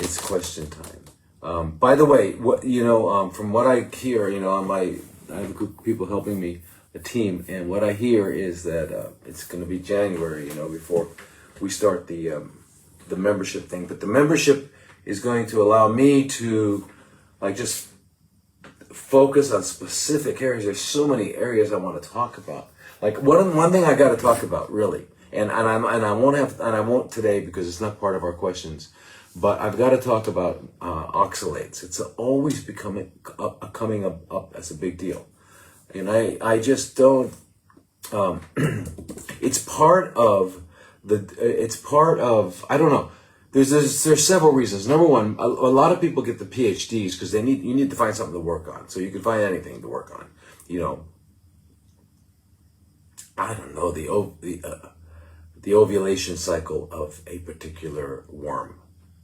it's question time. By the way, from what I hear, I have a group of people helping me, a team, and what I hear is that it's going to be January, before we start the membership thing. But the membership is going to allow me to just focus on specific areas. There's so many areas I want to talk about. Like one thing I got to talk about really, and I won't today because it's not part of our questions. But I've got to talk about oxalates. It's always coming up as a big deal, and I just don't. It's part of I don't know. There's several reasons. Number one, a lot of people get the PhDs because you need to find something to work on. So you can find anything to work on. I don't know, the ovulation cycle of a particular worm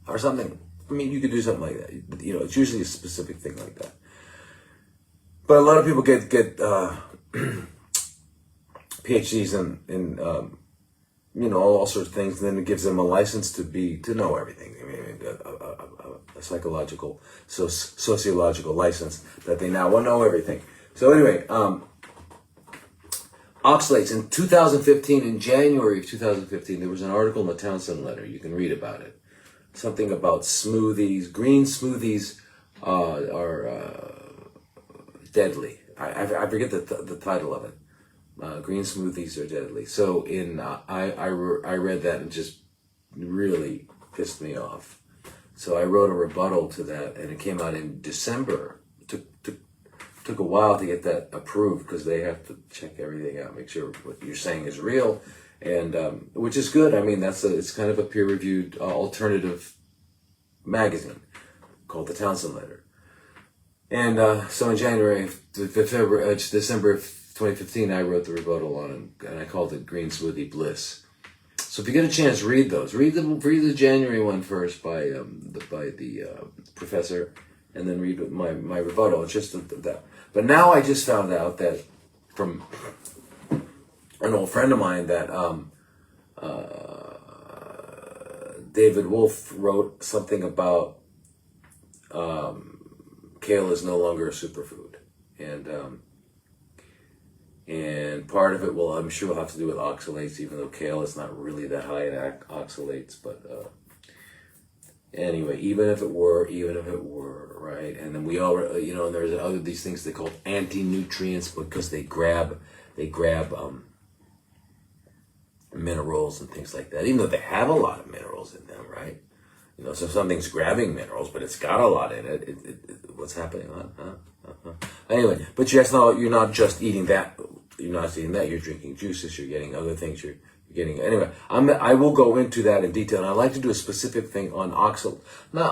or something. I mean, you could do something like that. It's usually a specific thing like that. But a lot of people get PhDs in all sorts of things, and then it gives them a license to know everything. I mean, a psychological, sociological license that they now know everything. So anyway, oxalates. In 2015, in January of 2015, there was an article in the Townsend Letter. You can read about it. Something about smoothies. Green smoothies are deadly. I forget the title of it. Green smoothies are deadly. So I read that and just really pissed me off. So I wrote a rebuttal to that, and it came out in December. Took a while to get that approved because they have to check everything out, make sure what you're saying is real, and which is good. I mean, it's kind of a peer-reviewed alternative magazine called the Townsend Letter. And so in December of 2015, I wrote the rebuttal on it, and I called it Green Smoothie Bliss. So if you get a chance, read those. Read the January one first by the professor, and then read my rebuttal. It's just that. But now I just found out that from an old friend of mine that David Wolf wrote something about kale is no longer a superfood, and part of it I'm sure will have to do with oxalates, even though kale is not really that high in oxalates, but anyway, even if it were, right? And then we all, and there's these things they call anti-nutrients because they grab minerals and things like that, even though they have a lot of minerals in them, right? So something's grabbing minerals, but it's got a lot in it. What's happening? Anyway, but you're not just eating that. You're not eating that. You're drinking juices. You're getting other things. You're getting anyway. I will go into that in detail, and I'd like to do a specific thing on not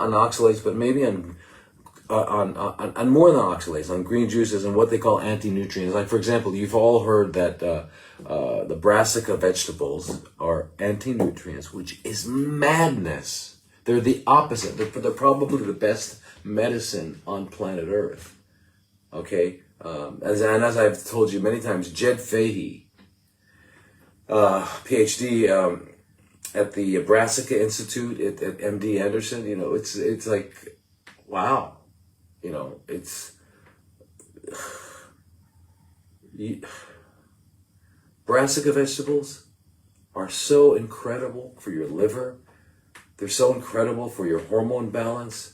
on oxalates, but maybe on more than oxalates, on green juices and what they call anti-nutrients. Like for example, you've all heard that the brassica vegetables are anti-nutrients, which is madness. They're the opposite. They're probably the best medicine on planet Earth. Okay, as I've told you many times, Jed Fahey, PhD at the Brassica Institute at MD Anderson. It's like, wow. Brassica vegetables are so incredible for your liver. They're so incredible for your hormone balance.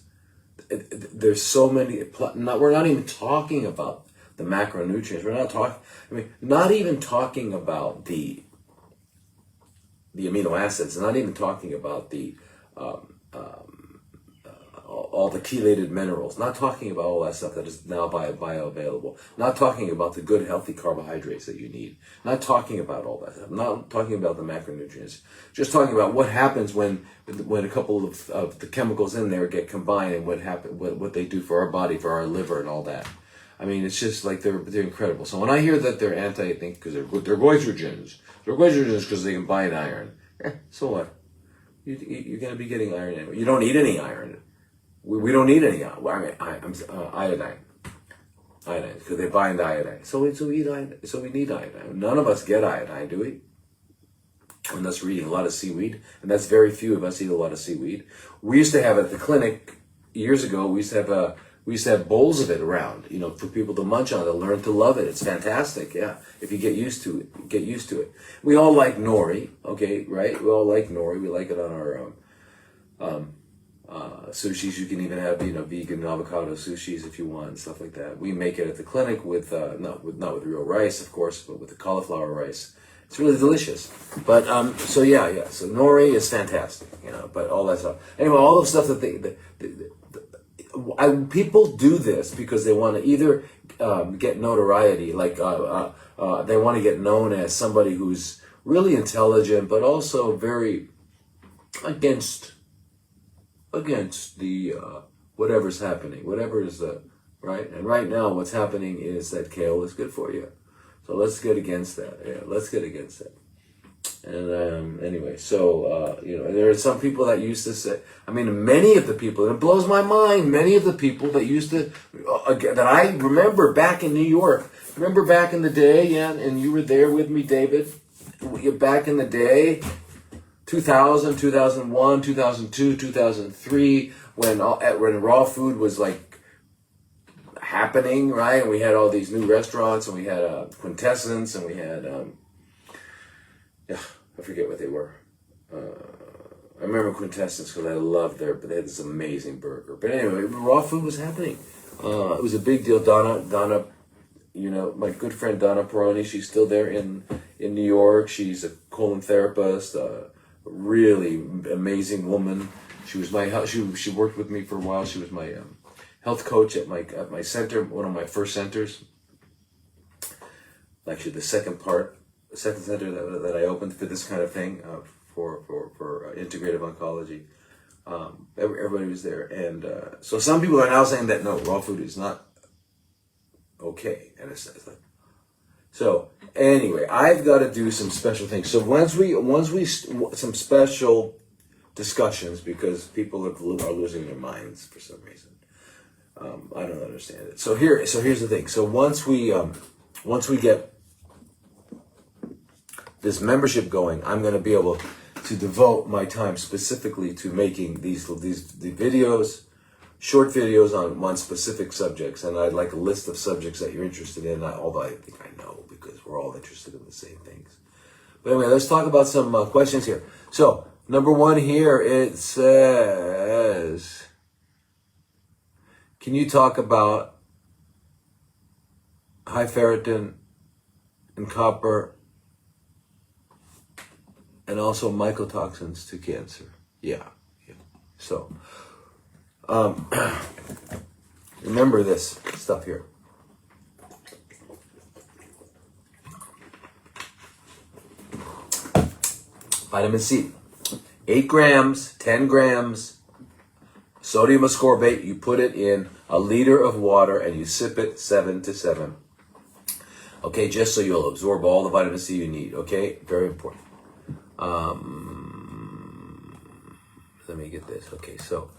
There's so many. We're not even talking about the macronutrients. We're not talking. Not even talking about the amino acids. Not even talking about the all the chelated minerals. Not talking about all that stuff that is now bioavailable. Not talking about the good healthy carbohydrates that you need. Not talking about all that stuff. Not talking about the macronutrients. Just talking about what happens when a couple of the chemicals in there get combined, and what they do for our body, for our liver, and all that. It's just like they're incredible. So when I hear that they're I think because they're goitrogens. They're goitrogens because they combine iron. So what? You're going to be getting iron anyway. You don't need any iron. We don't need any iodine. Iodine, because they bind iodine. So we need iodine. None of us get iodine, do we? and that's reading a lot of seaweed, and that's very few of us eat a lot of seaweed. We used to have at the clinic years ago. We used to have bowls of it around, for people to munch on, to learn to love it. It's fantastic, yeah. If you get used to it, We all like nori, okay, right? We all like nori. We like it on our sushis. You can even have, vegan avocado sushis if you want, stuff like that. We make it at the clinic with not with real rice, of course, but with the cauliflower rice. It's really delicious. But so nori is fantastic, But all that stuff. Anyway, all the stuff that people do this because they want to either get notoriety, like they want to get known as somebody who's really intelligent, but also very against the whatever's happening, whatever is the right. And right now, what's happening is that kale is good for you. So let's get against that. Yeah, let's get against that. And anyway, so there are some people that used to say. I mean, many of the people, and it blows my mind. Many of the people that used to that I remember back in New York. Remember back in the day, yeah, and you were there with me, David. Back in the day, 2000, 2001, 2002, 2003, when raw food was like happening, right? And we had all these new restaurants, and we had Quintessence, and we had I forget what they were. I remember Quintessence because I loved but they had this amazing burger. But anyway, raw food was happening. It was a big deal. Donna, my good friend Donna Peroni, she's still there in New York. She's a colon therapist, a really amazing woman. She was she worked with me for a while. She was my health coach at my center, one of my first centers. Actually, the second center that I opened for this kind of thing, for integrative oncology. Everybody was there, and so some people are now saying that no, raw food is not okay, and it's like, so anyway, I've got to do some special things. So once we some special discussions, because people are losing their minds for some reason. I don't understand it. So here's the thing. So once we get this membership going, I'm going to be able to devote my time specifically to making the videos, short videos on specific subjects, and I'd like a list of subjects that you're interested in. Although I think I know, because we're all interested in the same things. But anyway, let's talk about some questions here. So number one here, it says, can you talk about high ferritin and copper and also mycotoxins to cancer? Yeah. So, remember this stuff here. Vitamin C, 8 grams, 10 grams, sodium ascorbate. You put it in a liter of water and you sip it 7 to 7. Okay, just so you'll absorb all the vitamin C you need. Okay, very important. Let me get this. Okay, so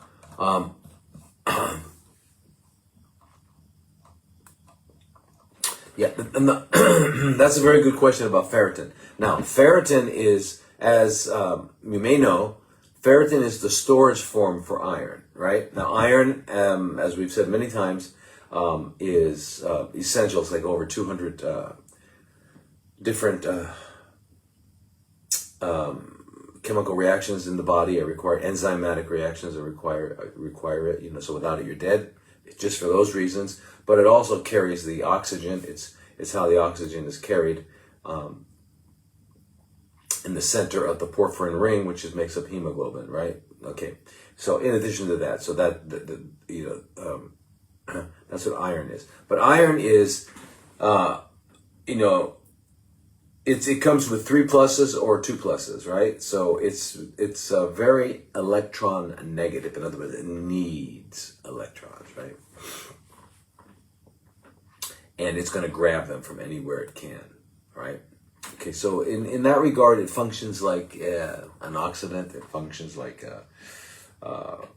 yeah, that's a very good question about ferritin. Now, ferritin is, as you may know, ferritin is the storage form for iron, right? Now, iron, as we've said many times, is essential. It's like over 200 different chemical reactions in the body are required. Enzymatic reactions are require it. So without it, you're dead. It's just for those reasons. But it also carries the oxygen. It's how the oxygen is carried in the center of the porphyrin ring, which makes up hemoglobin, right? Okay. So in addition to that, so that that's what iron is. But iron is, it comes with 3 pluses or 2 pluses, right? So it's very electron negative. In other words, it needs electrons, right? And it's going to grab them from anywhere it can, right? Okay, so in that regard, it functions like an oxidant. It functions like an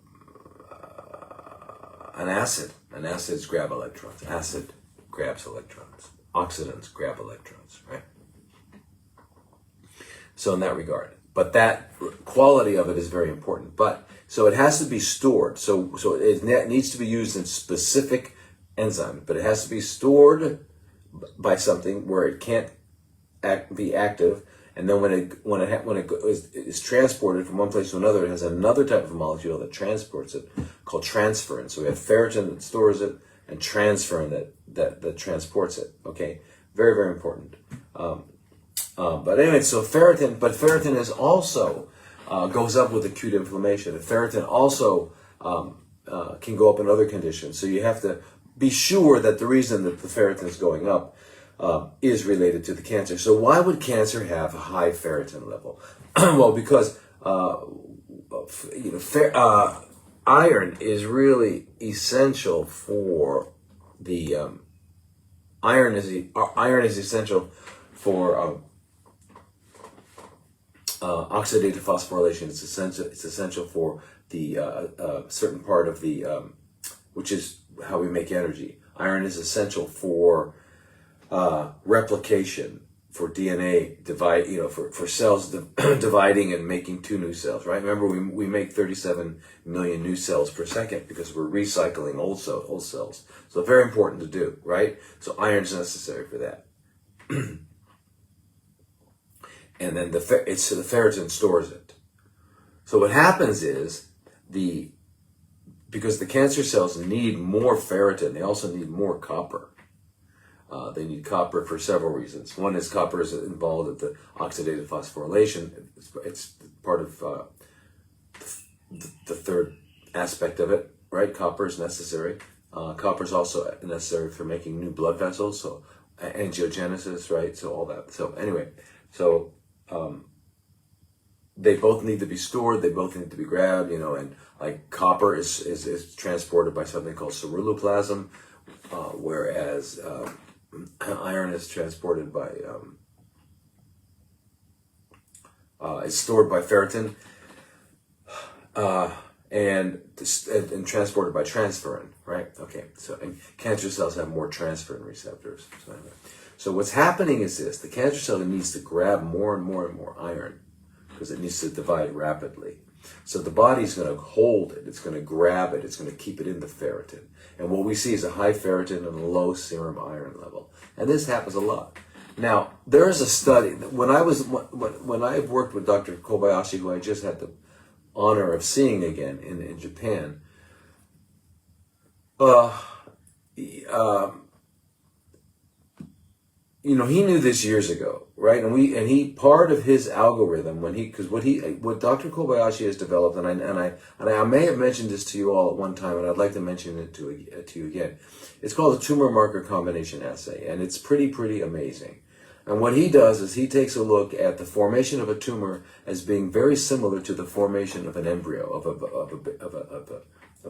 acid. An acids grab electrons. Acid grabs electrons. Oxidants grab electrons, right? So in that regard, but that quality of it is very important. But so it has to be stored. So it needs to be used in specific enzymes, but it has to be stored by something where it can't be active. And then when it is transported from one place to another, it has another type of molecule that transports it called transferrin. So we have ferritin that stores it and transferrin that transports it. Okay, very, very important. But anyway, so ferritin is also goes up with acute inflammation. And ferritin also can go up in other conditions. So you have to be sure that the reason that the ferritin is going up is related to the cancer. So why would cancer have a high ferritin level? Well, because iron is really essential for the iron is essential for oxidative phosphorylation. It's essential for the certain part of the which is how we make energy. Iron is essential for replication, for DNA divide, for cells dividing and making two new cells, right? Remember, we make 37 million new cells per second because we're recycling old cells. So very important to do, right? So iron's necessary for that. And then the ferritin stores it. So what happens is because the cancer cells need more ferritin, they also need more copper. They need copper for several reasons. One is copper is involved with the oxidative phosphorylation. It's part of the third aspect of it, right? Copper is necessary. Copper is also necessary for making new blood vessels, so angiogenesis, right? So all that. So anyway, they both need to be stored. They both need to be grabbed, and like copper is transported by something called ceruloplasm, whereas iron is transported by is stored by ferritin and transported by transferrin, right? Okay, so and cancer cells have more transferrin receptors. So what's happening is this: the cancer cell needs to grab more and more and more iron because it needs to divide rapidly. So the body's going to hold it, it's going to grab it, it's going to keep it in the ferritin. And what we see is a high ferritin and a low serum iron level. And this happens a lot. Now, there is a study, when I've worked with Dr. Kobayashi, who I just had the honor of seeing again in Japan, he knew this years ago, right? And he part of his algorithm what Dr. Kobayashi has developed, and I may have mentioned this to you all at one time, and I'd like to mention it to you again. It's called a tumor marker combination assay, and it's pretty amazing. And what he does is he takes a look at the formation of a tumor as being very similar to the formation of an embryo, of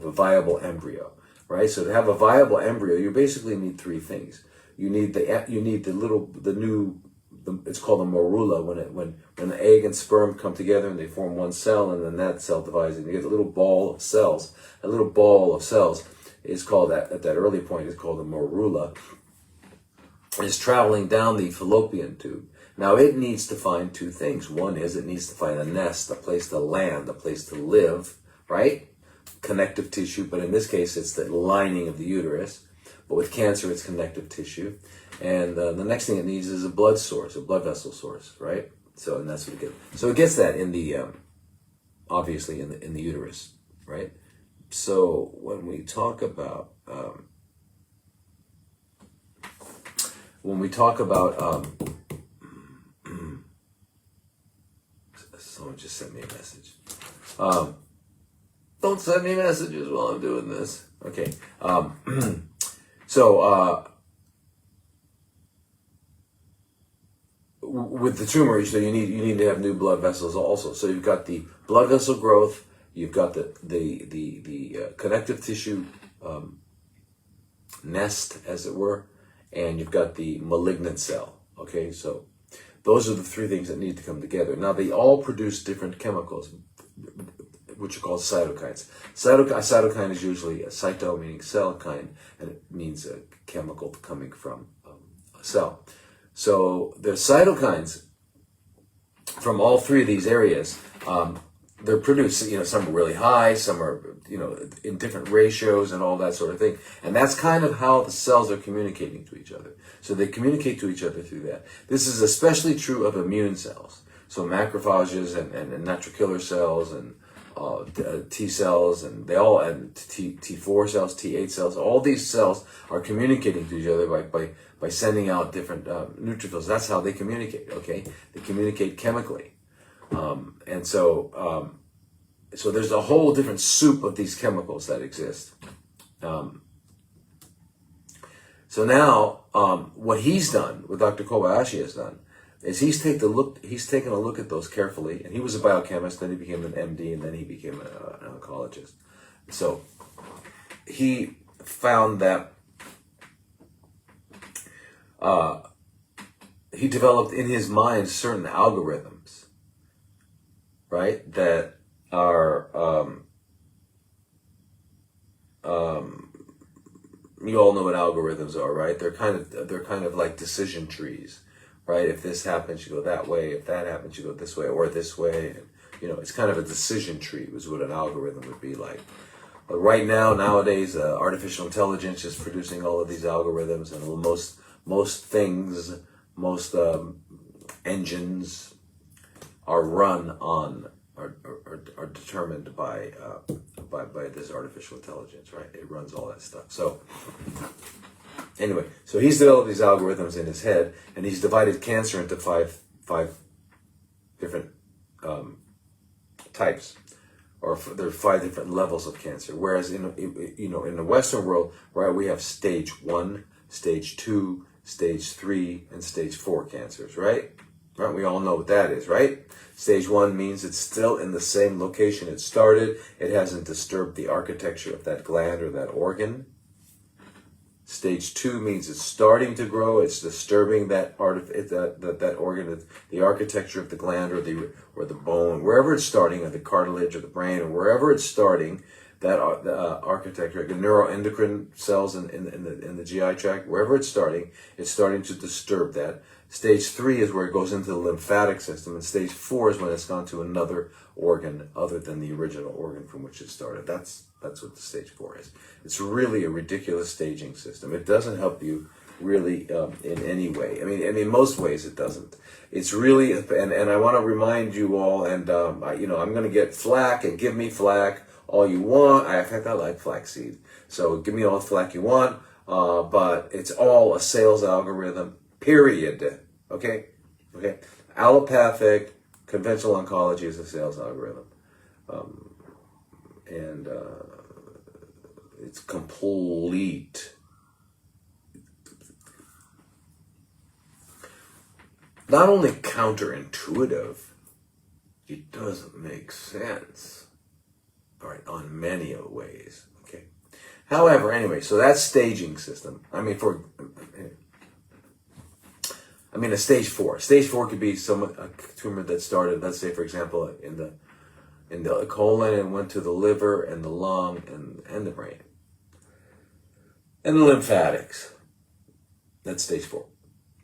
a viable embryo, right? So to have a viable embryo, you basically need three things. You need it's called a morula, when the egg and sperm come together and they form one cell, and then that cell divides and you get a little ball of cells. A little ball of cells is called, at that early point, is called a morula. It's traveling down the fallopian tube. Now it needs to find two things. One is it needs to find a nest, a place to land, a place to live, right? Connective tissue, but in this case it's the lining of the uterus. But with cancer, it's connective tissue. And the next thing it needs is a blood source, a blood vessel source, right? So, and that's what it gets. So it gets that in the, obviously in the uterus, right? So when we talk about, someone just sent me a message. Don't send me messages while I'm doing this. Okay. With the tumor, so you need to have new blood vessels also. So you've got the blood vessel growth, you've got the connective tissue nest, as it were, and you've got the malignant cell. Okay, so those are the three things that need to come together. Now they all produce different chemicals, which are called cytokines. Cytokine is usually a cyto, meaning cell kind, and it means a chemical coming from a cell. So the cytokines from all three of these areas, they're produced, some are really high, some are, in different ratios and all that sort of thing. And that's kind of how the cells are communicating to each other. So they communicate to each other through that. This is especially true of immune cells. So macrophages and natural killer cells and T cells and T4 cells, T8 cells, all these cells are communicating to each other by sending out different neutrophils. That's how they communicate, okay? They communicate chemically. So there's a whole different soup of these chemicals that exist. So now, what he's done, what Dr. Kobayashi has done, is he's taken a look at those carefully, and he was a biochemist, then he became an MD, and then he became an oncologist. So he found that he developed in his mind certain algorithms, right, that are you all know what algorithms are, right? They're kind of like decision trees, right? If this happens, you go that way. If that happens, you go this way or this way. And, it's kind of a decision tree is what an algorithm would be like. But right now, nowadays, artificial intelligence is producing all of these algorithms, and most things, most engines are run on are determined by this artificial intelligence, right? It runs all that stuff. So anyway, so he's developed these algorithms in his head, and he's divided cancer into five different types, or there are 5 different levels of cancer. Whereas in the Western world, right, we have stage 1, stage 2, stage 3, and stage 4 cancers, right? Right, we all know what that is, right? Stage 1 means it's still in the same location it started. It hasn't disturbed the architecture of that gland or that organ. Stage 2 means it's starting to grow. It's disturbing that organ, the architecture of the gland or the bone, wherever it's starting, or the cartilage or the brain, or wherever it's starting. That architecture, the neuroendocrine cells in the GI tract, wherever it's starting to disturb that. Stage 3 is where it goes into the lymphatic system, and stage 4 is when it's gone to another organ other than the original organ from which it started. That's what the stage 4 is. It's really a ridiculous staging system. It doesn't help you really in any way. I mean, in most ways it doesn't. It's really, and I want to remind you all, and I'm going to get flack, and give me flack all you want. In fact, I like flaxseed, so give me all the flack you want. But it's all a sales algorithm. Period. Okay. Allopathic, conventional oncology is a sales algorithm, and it's complete. Not only counterintuitive, it doesn't make sense. All right, on many ways. Okay. However, anyway, so that's staging system. A stage 4. Stage 4 could be a tumor that started, let's say, for example, in the colon and went to the liver and the lung and the brain. And the lymphatics. That's stage 4.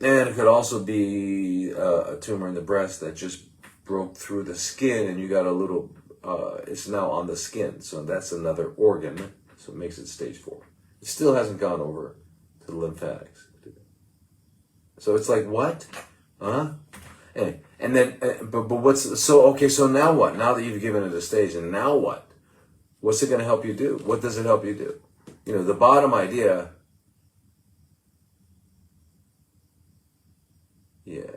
And it could also be a tumor in the breast that just broke through the skin, and you got a little, it's now on the skin. So that's another organ. So it makes it stage 4. It still hasn't gone over to the lymphatics. So it's like, what? Anyway, and then, so now what? Now that you've given it a stage, and now what? What's it going to help you do? What does it help you do? The bottom idea, yeah.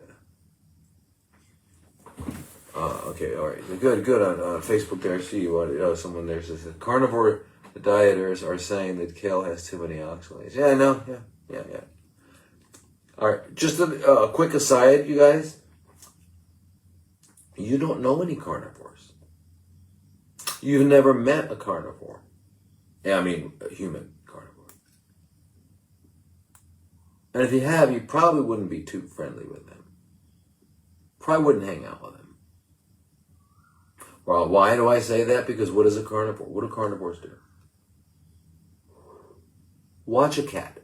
Okay, all right. Good on Facebook there. I see someone there says carnivore dieters are saying that kale has too many oxalates. Yeah, I know. Yeah. All right, just a quick aside, you guys. You don't know any carnivores. You've never met a carnivore. Yeah, a human carnivore. And if you have, you probably wouldn't be too friendly with them. Probably wouldn't hang out with them. Well, why do I say that? Because what is a carnivore? What do carnivores do? Watch a cat.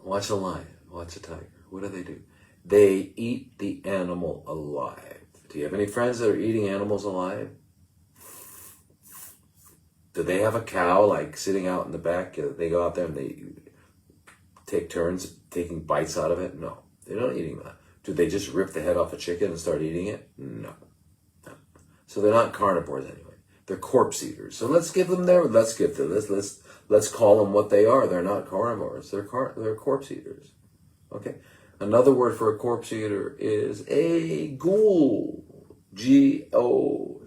Watch a lion. Watch a tiger. What do? They eat the animal alive. Do you have any friends that are eating animals alive? Do they have a cow like sitting out in the back? They go out there and they take turns taking bites out of it? No, they're not eating that. Do they just rip the head off a chicken and start eating it? No. So they're not carnivores anyway. They're corpse eaters. So let's give them let's call them what they are. They're not carnivores. They're corpse eaters. Okay. Another word for a corpse eater is a ghoul. Ghoul.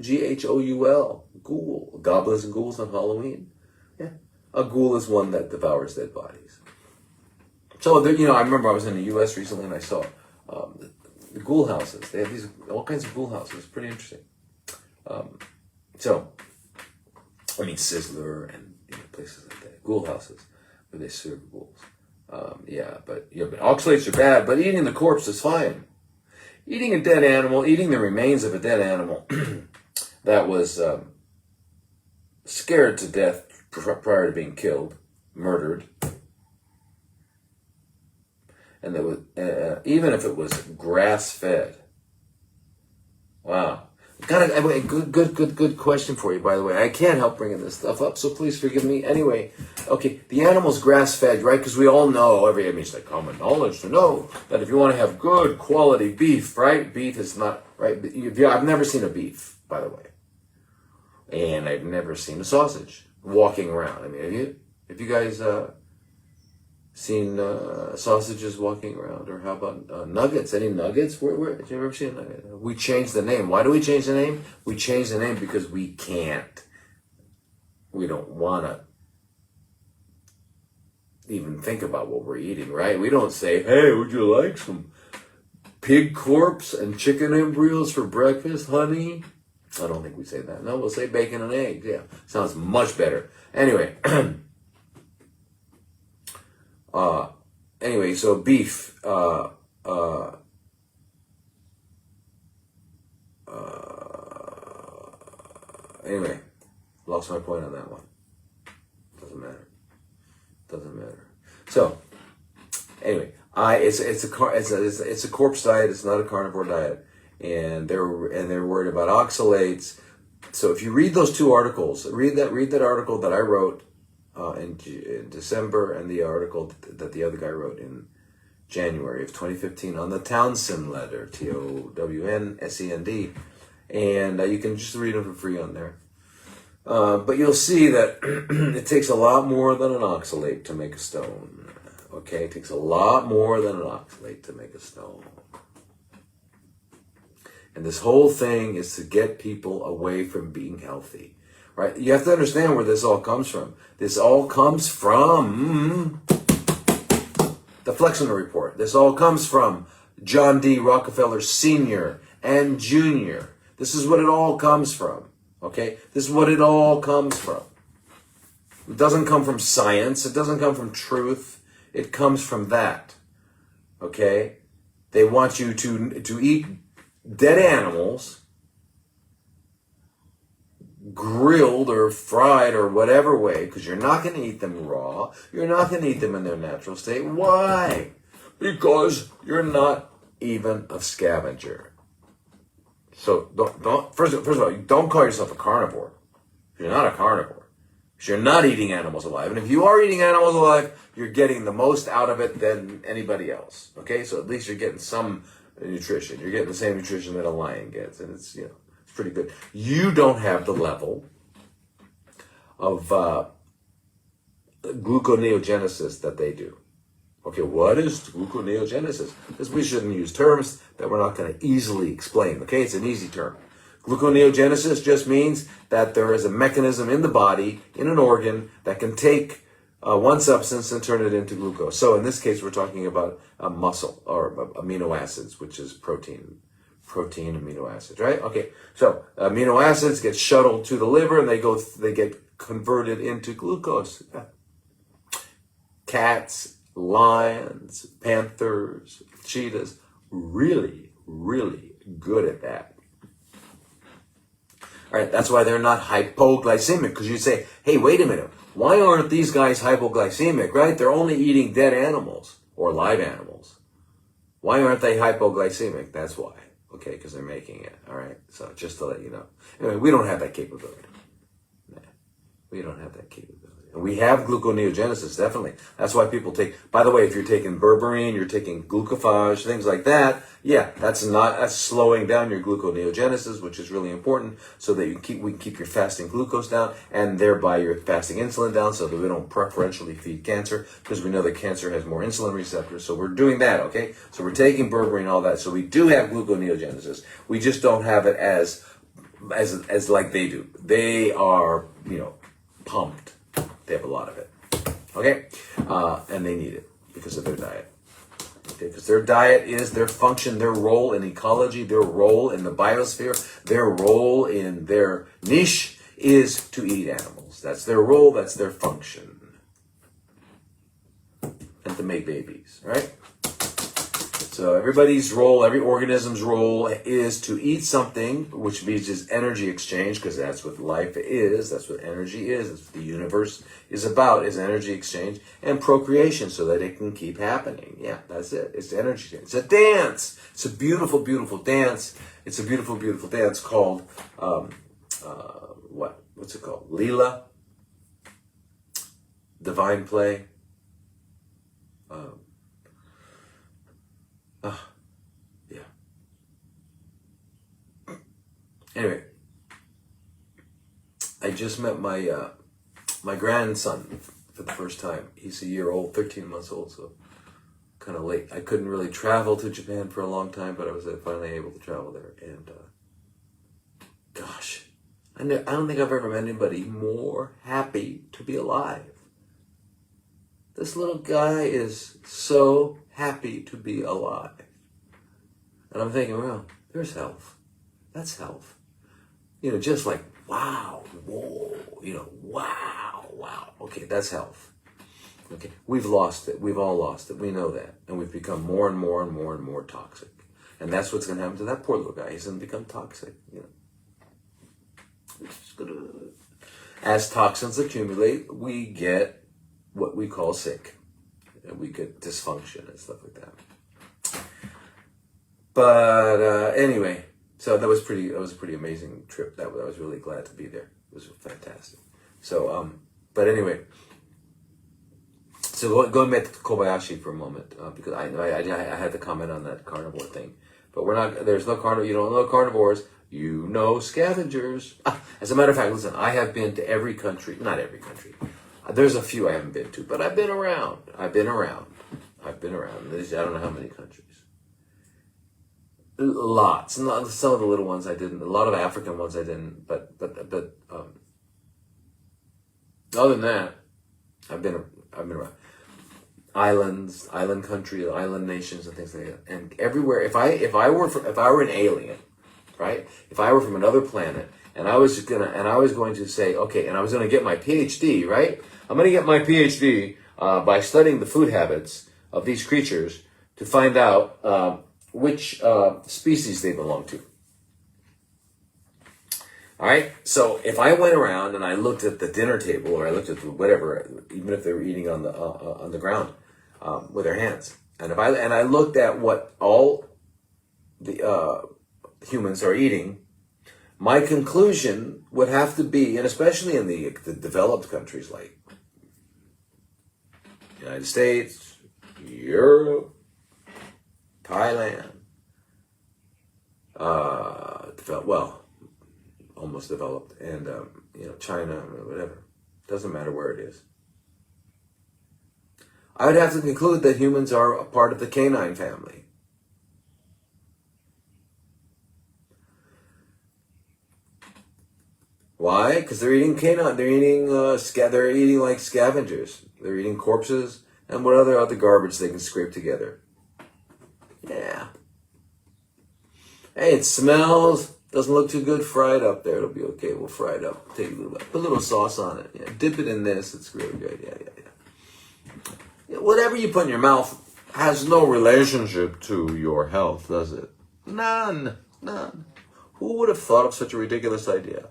Ghoul. Goblins and ghouls on Halloween. Yeah. A ghoul is one that devours dead bodies. So, I remember I was in the U.S. recently and I saw the Ghoul Houses. They have all kinds of Ghoul Houses. It's pretty interesting. Sizzler and places like that. Ghoul Houses where they serve ghouls. But oxalates are bad, but eating the corpse is fine. Eating a dead animal, eating the remains of a dead animal that was scared to death prior to being killed, murdered, and that was even if it was grass-fed. Wow. Good question for you, by the way. I can't help bringing this stuff up, so please forgive me. Anyway, okay, the animal's grass-fed, right? Because we all know, it's like common knowledge to know that if you want to have good quality beef, right? Beef is not, right? I've never seen a beef, by the way. And I've never seen a sausage walking around. Have you guys seen sausages walking around? Or how about nuggets? Any nuggets? Where did you ever see a nugget? We changed the name. Why do we change the name? We changed the name because we can't. We don't want to even think about what we're eating, right? We don't say, hey, would you like some pig corpse and chicken embryos for breakfast, honey? I don't think we say that. No, we'll say bacon and eggs. Yeah, sounds much better. Anyway, so beef. Lost my point on that one. Doesn't matter. So, anyway, it's a corpse diet. It's not a carnivore diet, and they're worried about oxalates. So if you read those two articles, read that article that I wrote in December and the article that the other guy wrote in January of 2015 on the Townsend letter, TOWNSEND, and you can just read them for free on there. But you'll see that it takes a lot more than an oxalate to make a stone. Okay, it takes a lot more than an oxalate to make a stone. And this whole thing is to get people away from being healthy. Right? You have to understand where this all comes from. This all comes from the Flexner Report. This all comes from John D. Rockefeller Sr. and Jr. This is what it all comes from. Okay? This is what it all comes from. It doesn't come from science. It doesn't come from truth. It comes from that. Okay? They want you to eat dead animals, grilled or fried or whatever way, because you're not going to eat them raw. You're not going to eat them in their natural state. Why? Because you're not even a scavenger. So don't first of all, don't call yourself a carnivore. You're not a carnivore. Because you're not eating animals alive. And if you are eating animals alive, you're getting the most out of it than anybody else. Okay? So at least you're getting some nutrition. You're getting the same nutrition that a lion gets, and it's it's pretty good. You don't have the level of gluconeogenesis that they do. Okay, what is gluconeogenesis? Because we shouldn't use terms that we're not going to easily explain. Okay, it's an easy term. Gluconeogenesis just means that there is a mechanism in the body, in an organ, that can take one substance and turn it into glucose. So in this case, we're talking about muscle or amino acids, which is protein amino acids, right? Okay, so amino acids get shuttled to the liver and they get converted into glucose. Cats, lions, panthers, cheetahs, really, really good at that. All right, that's why they're not hypoglycemic, because you say, hey, wait a minute, why aren't these guys hypoglycemic, right? They're only eating dead animals or live animals. Why aren't they hypoglycemic? That's why. Okay, because they're making it. All right. So just to let you know. Anyway, we don't have that capability. No, we don't have that capability. And we have gluconeogenesis, definitely. That's why people take, by the way, if you're taking berberine, you're taking glucophage, things like that, yeah, that's slowing down your gluconeogenesis, which is really important, so that we can keep your fasting glucose down, and thereby your fasting insulin down, so that we don't preferentially feed cancer, because we know that cancer has more insulin receptors, so we're doing that, okay? So we're taking berberine, all that, so we do have gluconeogenesis. We just don't have it as like they do. They are, pumped. They have a lot of it, okay? And they need it because of their diet. Okay, because their diet is their function, their role in ecology, their role in the biosphere, their role in their niche is to eat animals. That's their role, that's their function. And to make babies, right? So everybody's role, every organism's role is to eat something, which means is energy exchange, because that's what life is, that's what energy is, that's what the universe is about, is energy exchange, and procreation, so that it can keep happening. Yeah, that's it. It's energy exchange. It's a dance. It's a beautiful, beautiful dance. It's a beautiful, beautiful dance called, what's it called? Leela? Divine play? Yeah. Anyway, I just met my grandson for the first time. He's a year old, 13 months old, so kind of late. I couldn't really travel to Japan for a long time, but I was finally able to travel there. And gosh, I don't think I've ever met anybody more happy to be alive. This little guy is so happy to be alive. And I'm thinking, well, there's health. That's health. Just like, wow, whoa, wow. Okay, that's health. Okay, we've lost it. We've all lost it. We know that. And we've become more and more and more and more toxic. And that's what's going to happen to that poor little guy. He's going to become toxic. As toxins accumulate, we get what we call sick. And we get dysfunction and stuff like that. But anyway, so that was a pretty amazing trip. I was really glad to be there. It was fantastic. So, but anyway, so going back to Kobayashi for a moment, because I had to comment on that carnivore thing. But there's no carnivore, you don't know carnivores, scavengers. As a matter of fact, listen, I have been to every country, not every country. There's a few I haven't been to, but I've been around. I've been around. I don't know how many countries. Lots. Some of the little ones I didn't. A lot of African ones I didn't. But other than that, I've been around. Islands, island countries, island nations, and things like that. And everywhere, if I were an alien, right? If I were from another planet, and I was going to say, okay, and I was going to get my PhD, right? I'm going to get my PhD by studying the food habits of these creatures to find out which species they belong to. All right. So if I went around and I looked at the dinner table, or I looked at whatever, even if they were eating on the ground with their hands, and I looked at what all the humans are eating, my conclusion would have to be, and especially in the developed countries like United States, Europe, Thailand, almost developed, and China, whatever. Doesn't matter where it is. I would have to conclude that humans are a part of the canine family. Why? Because they're eating canine. They're eating they're eating like scavengers. They're eating corpses and what other garbage they can scrape together. Yeah. Hey, it smells. Doesn't look too good fried up there. It'll be okay. We'll fry it up. Take put a little sauce on it. Yeah. Dip it in this. It's really good. Yeah. Whatever you put in your mouth has no relationship to your health, does it? None. Who would have thought of such a ridiculous idea?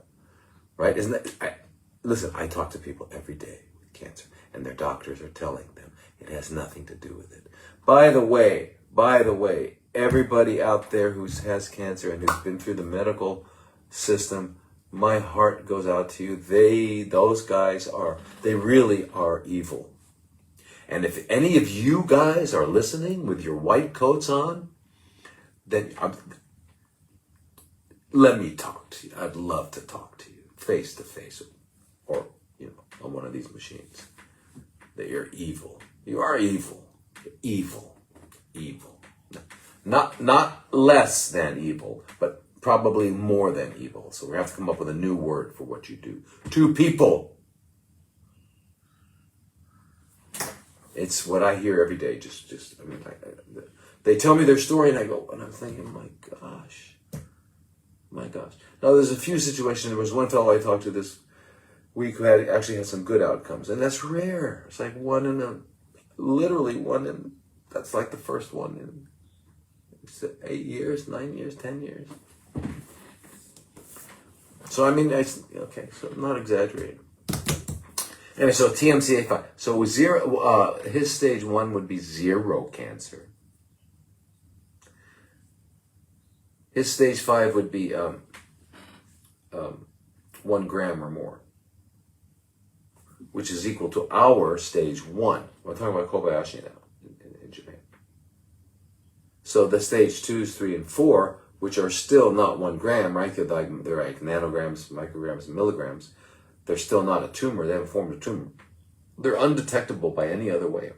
Right? Isn't that? Listen, I talk to people every day with cancer, and their doctors are telling them, It has nothing to do with it. By the way, everybody out there who has cancer and who's been through the medical system, my heart goes out to you. Those guys they really are evil. And if any of you guys are listening with your white coats on, then let me talk to you. I'd love to talk to you face to face, or on one of these machines. That you're evil. You are evil. Evil. Not less than evil, but probably more than evil. So we have to come up with a new word for what you do to people. It's what I hear every day. They tell me their story, and I go, and I'm thinking, my gosh. Now, there's a few situations. There was one fellow I talked to this week who actually had some good outcomes, and that's rare. It's like that's like the first one in 8 years, 9 years, 10 years. So so I'm not exaggerating. Anyway, so TMCA 5. So with his stage 1 would be 0 cancer. His stage 5 would be 1 gram or more, which is equal to our stage 1. We're talking about Kobayashi now in Japan. So the stage 2s, 3, and 4, which are still not 1 gram, right? They're like nanograms, micrograms, and milligrams. They're still not a tumor. They haven't formed a tumor. They're undetectable by any other way.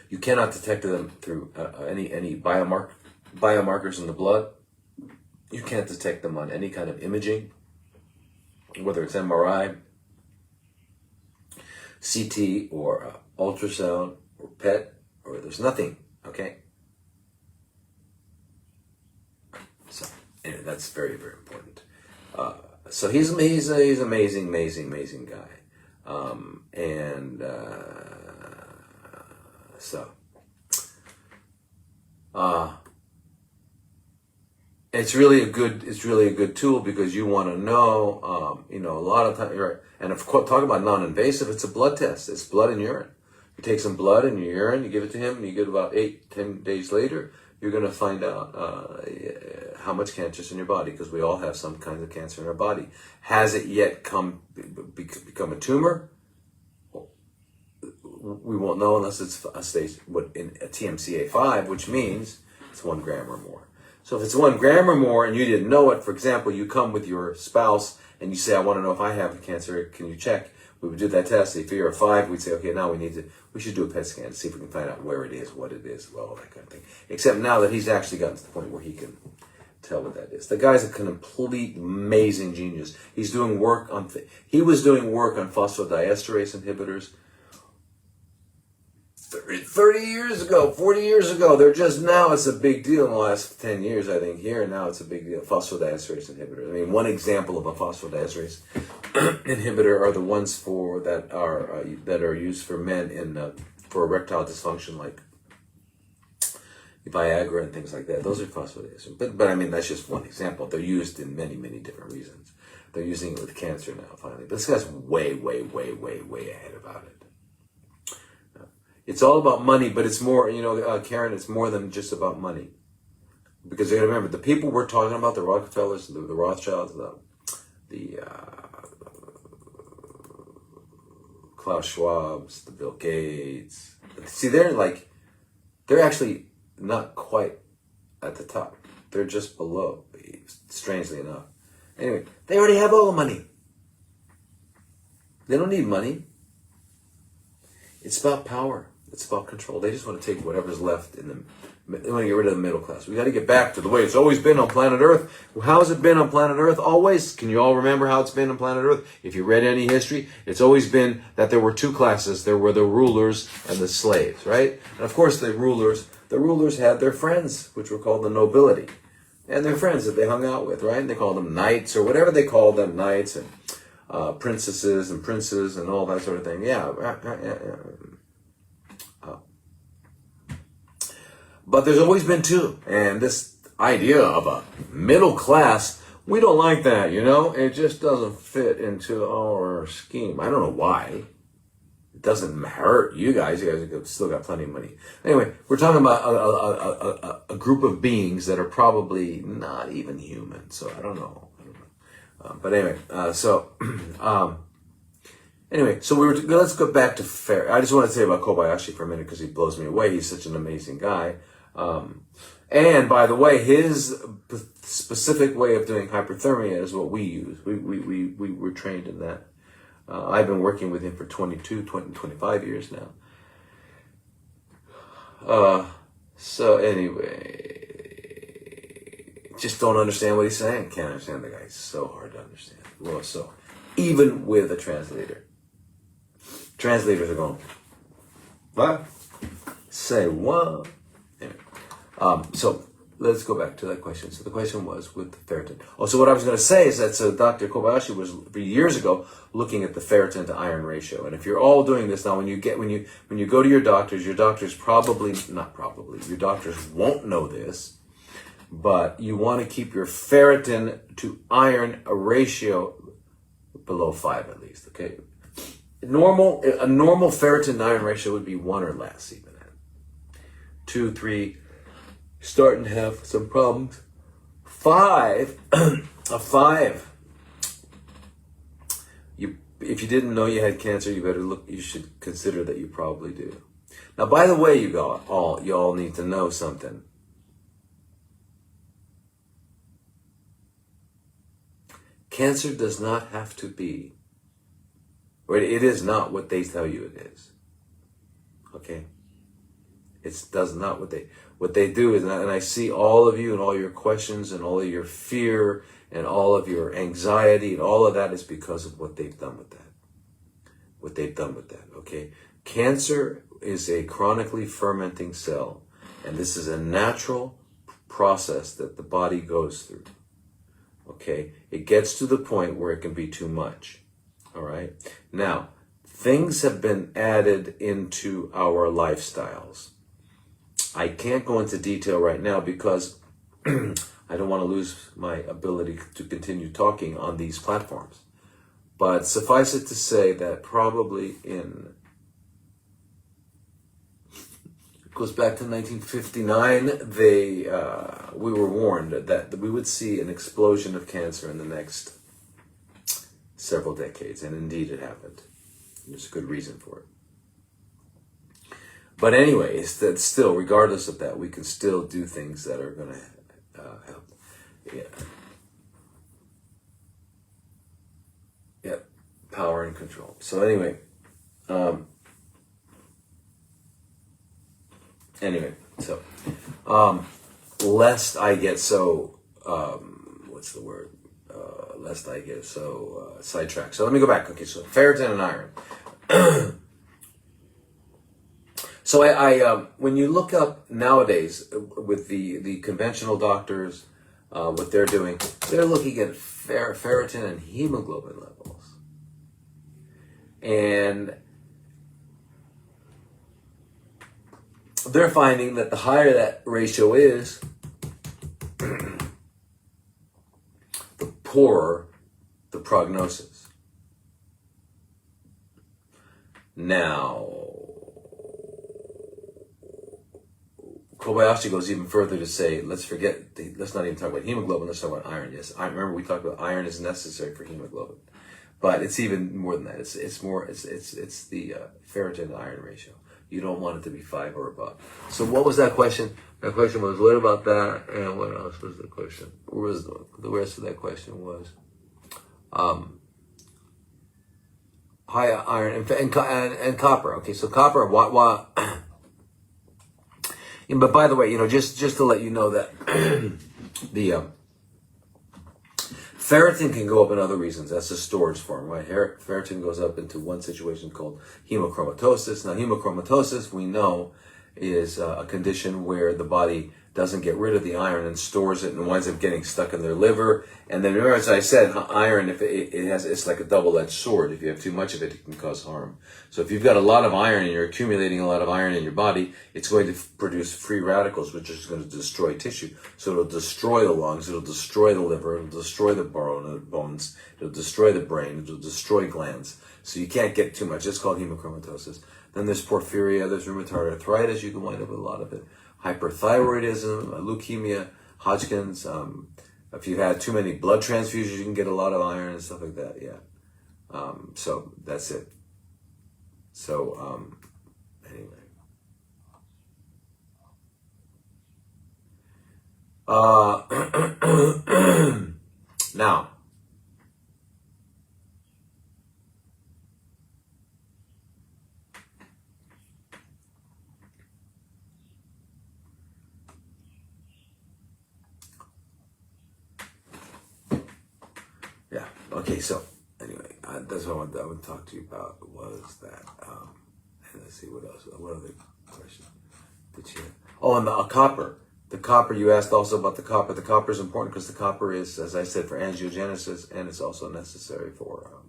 You cannot detect them through any biomarkers in the blood. You can't detect them on any kind of imaging, whether it's MRI, CT, or ultrasound, or PET, or there's nothing, okay? So, anyway, that's very, very important. So he's amazing guy. It's really a good tool, because you want to know, a lot of times, right? And of course, talk about non-invasive, it's a blood test. It's blood and urine. You take some blood and your urine, you give it to him, and you get about 8-10 days later, you're going to find out how much cancer is in your body, because we all have some kind of cancer in our body. Has it yet become a tumor? We won't know unless it's a stage in a TMCA 5, which means it's 1 gram or more. So if it's 1 gram or more and you didn't know it, for example, you come with your spouse and you say, I want to know if I have cancer, can you check? We would do that test. If you're a 5, we'd say, okay, now we should do a PET scan to see if we can find out where it is, what it is, well, that kind of thing. Except now that he's actually gotten to the point where he can tell what that is. The guy's a complete amazing genius. He was doing work on phosphodiesterase inhibitors 30 years ago, 40 years ago. They're just now, it's a big deal in the last 10 years, I think, here, and now it's a big deal. Phosphodiesterase inhibitors. I mean, one example of a phosphodiesterase inhibitor are the ones that are used for men for erectile dysfunction, like Viagra and things like that. Those are phosphodiesterase. But I mean, that's just one example. They're used in many, many different reasons. They're using it with cancer now, finally. But this guy's way ahead about it. It's all about money, but it's more, Karen, it's more than just about money. Because you got to remember, the people we're talking about, the Rockefellers, the Rothschilds, the Klaus Schwabs, the Bill Gates. See, they're actually not quite at the top. They're just below, strangely enough. Anyway, they already have all the money. They don't need money. It's about power. It's about control. They just want to take whatever's left they want to get rid of the middle class. We got to get back to the way it's always been on planet Earth. How has it been on planet Earth? Always. Can you all remember how it's been on planet Earth? If you read any history, it's always been that there were 2 classes. There were the rulers and the slaves, right? And of course, the rulers had their friends, which were called the nobility, and their friends that they hung out with, right? And they called them knights, or whatever they called them, knights and princesses and princes and all that sort of thing. Yeah. But there's always been 2. And this idea of a middle class, we don't like that, It just doesn't fit into our scheme. I don't know why. It doesn't hurt you guys. You guys have still got plenty of money. Anyway, we're talking about a group of beings that are probably not even human. So I don't know. But anyway, anyway, so let's go back to I just want to say about Kobayashi for a minute because he blows me away. He's such an amazing guy. And by the way, his specific way of doing hyperthermia is what we use. We were trained in that. I've been working with him for 25 years now. So anyway, just don't understand what he's saying. Can't understand the guy. It's so hard to understand. Well, so even with a translator, translators are going, what? Say what? Anyway, so let's go back to that question. So the question was with the ferritin. Oh, so what I was going to say is that so Dr. Kobayashi was years ago looking at the ferritin to iron ratio. And if you're all doing this now, when you go to your doctors your doctors won't know this, but you want to keep your ferritin to iron ratio below 5 at least. Okay, a normal ferritin to iron ratio would be 1 or less, even at 2, 3. Starting to have some problems. 5, a 5. If you didn't know you had cancer, you should consider that you probably do. Now, by the way, you all need to know something. Cancer does not have to be, or it is not what they tell you it is. Okay? It does not what they do is, and I see all of you and all your questions and all of your fear and all of your anxiety and all of that is because of what they've done with that. Okay? Cancer is a chronically fermenting cell, and this is a natural process that the body goes through. Okay? It gets to the point where it can be too much. All right? Now, things have been added into our lifestyles. I can't go into detail right now because I don't want to lose my ability to continue talking on these platforms. But suffice it to say that probably it goes back to 1959, we were warned that we would see an explosion of cancer in the next several decades. And indeed it happened. There's a good reason for it. But anyways, that still, regardless of that, we can still do things that are going to help. Yeah, power and control. So anyway, lest I get so, sidetracked. So let me go back. Okay, so ferritin and iron. So when you look up nowadays with the conventional doctors, what they're doing, they're looking at ferritin and hemoglobin levels. And they're finding that the higher that ratio is, the poorer the prognosis. Now, Kobayashi goes even further to say, let's not even talk about hemoglobin, let's talk about iron. Yes, I remember we talked about iron is necessary for hemoglobin, but it's even more than that. It's the ferritin to iron ratio. You don't want it to be 5 or above. So what was that question? That question was, what about that? And what else was the question? Where was the rest of that question was? High iron and copper. Okay, so copper, what? But by the way, just to let you know that the ferritin can go up in other reasons. That's a storage form, right? Ferritin goes up into one situation called hemochromatosis. Now, hemochromatosis, we know, is a condition where the body doesn't get rid of the iron and stores it and winds up getting stuck in their liver. And then remember, as I said, iron, if it's like a double-edged sword. If you have too much of it, it can cause harm. So if you've got a lot of iron and you're accumulating a lot of iron in your body, it's going to produce free radicals, which is going to destroy tissue. So it'll destroy the lungs, it'll destroy the liver, it'll destroy the bones, it'll destroy the brain, it'll destroy glands. So you can't get too much. It's called hemochromatosis. Then there's porphyria, there's rheumatoid arthritis. You can wind up with a lot of it. Hyperthyroidism, leukemia, Hodgkin's. If you've had too many blood transfusions, you can get a lot of iron and stuff like that. Yeah. So that's it. So anyway. Now. Yeah. Okay. So anyway, that's what I would talk to you about was that. And let's see what else. What other question did you have? Oh, and the copper. The copper. You asked also about the copper. The copper is important because the copper is, as I said, for angiogenesis, and it's also necessary for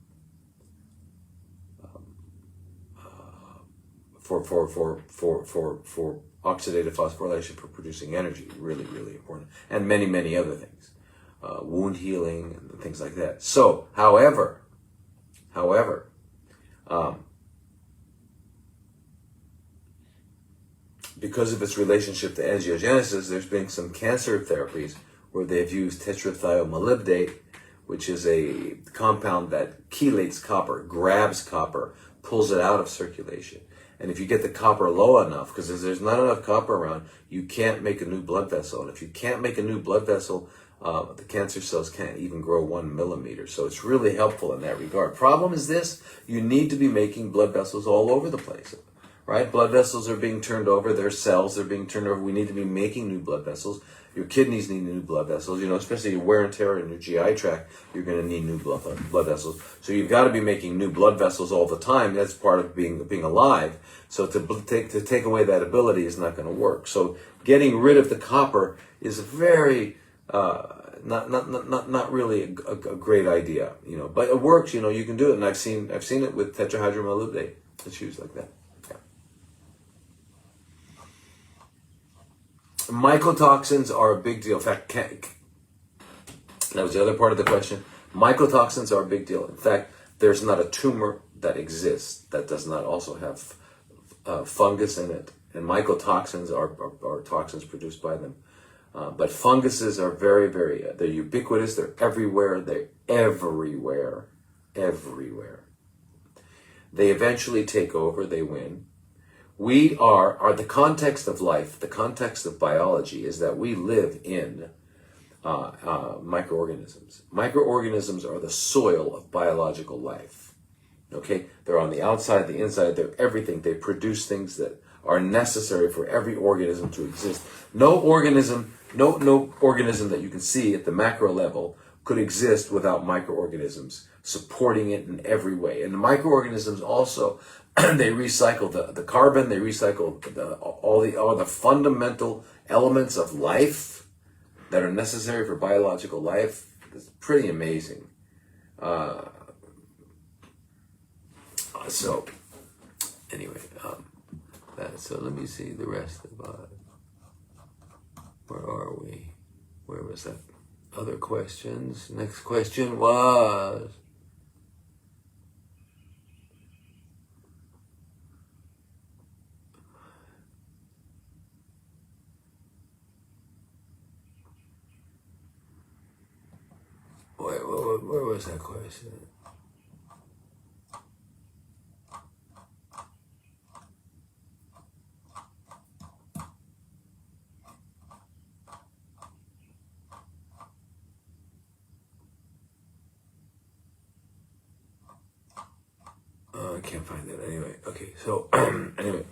oxidative phosphorylation for producing energy. Really, really important, and many, many other things. Wound healing and things like that. So, however, because of its relationship to angiogenesis, there's been some cancer therapies where they've used tetrathiomolybdate, which is a compound that chelates copper, grabs copper, pulls it out of circulation. And if you get the copper low enough, because there's not enough copper around, you can't make a new blood vessel. And if you can't make a new blood vessel, the cancer cells can't even grow 1 millimeter. So it's really helpful in that regard. Problem is this: you need to be making blood vessels all over the place, right? Blood vessels are being turned over. Their cells are being turned over. We need to be making new blood vessels. Your kidneys need new blood vessels. Especially your wear and tear in your GI tract, you're going to need new blood vessels. So you've got to be making new blood vessels all the time. That's part of being alive. So to take away that ability is not going to work. So getting rid of the copper is very not really a great idea, but it works. You can do it, and I've seen it with tetrahydromolybdate. It's used like that. Yeah. Mycotoxins are a big deal. In fact, that was the other part of the question. Mycotoxins are a big deal. In fact, there's not a tumor that exists that does not also have fungus in it, and mycotoxins are toxins produced by them. But funguses are very, very, they're ubiquitous, they're everywhere. They eventually take over, they win. We are the context of life, the context of biology is that we live in microorganisms. Microorganisms are the soil of biological life. Okay? They're on the outside, the inside, they're everything. They produce things that are necessary for every organism to exist. No organism that you can see at the macro level could exist without microorganisms supporting it in every way. And the microorganisms also, they recycle the carbon, they recycle all the fundamental elements of life that are necessary for biological life. It's pretty amazing. So anyway, so let me see the rest of where are we? Where was that? Other questions. Next question was, where was that question? I can't find it anyway. Okay, so anyway,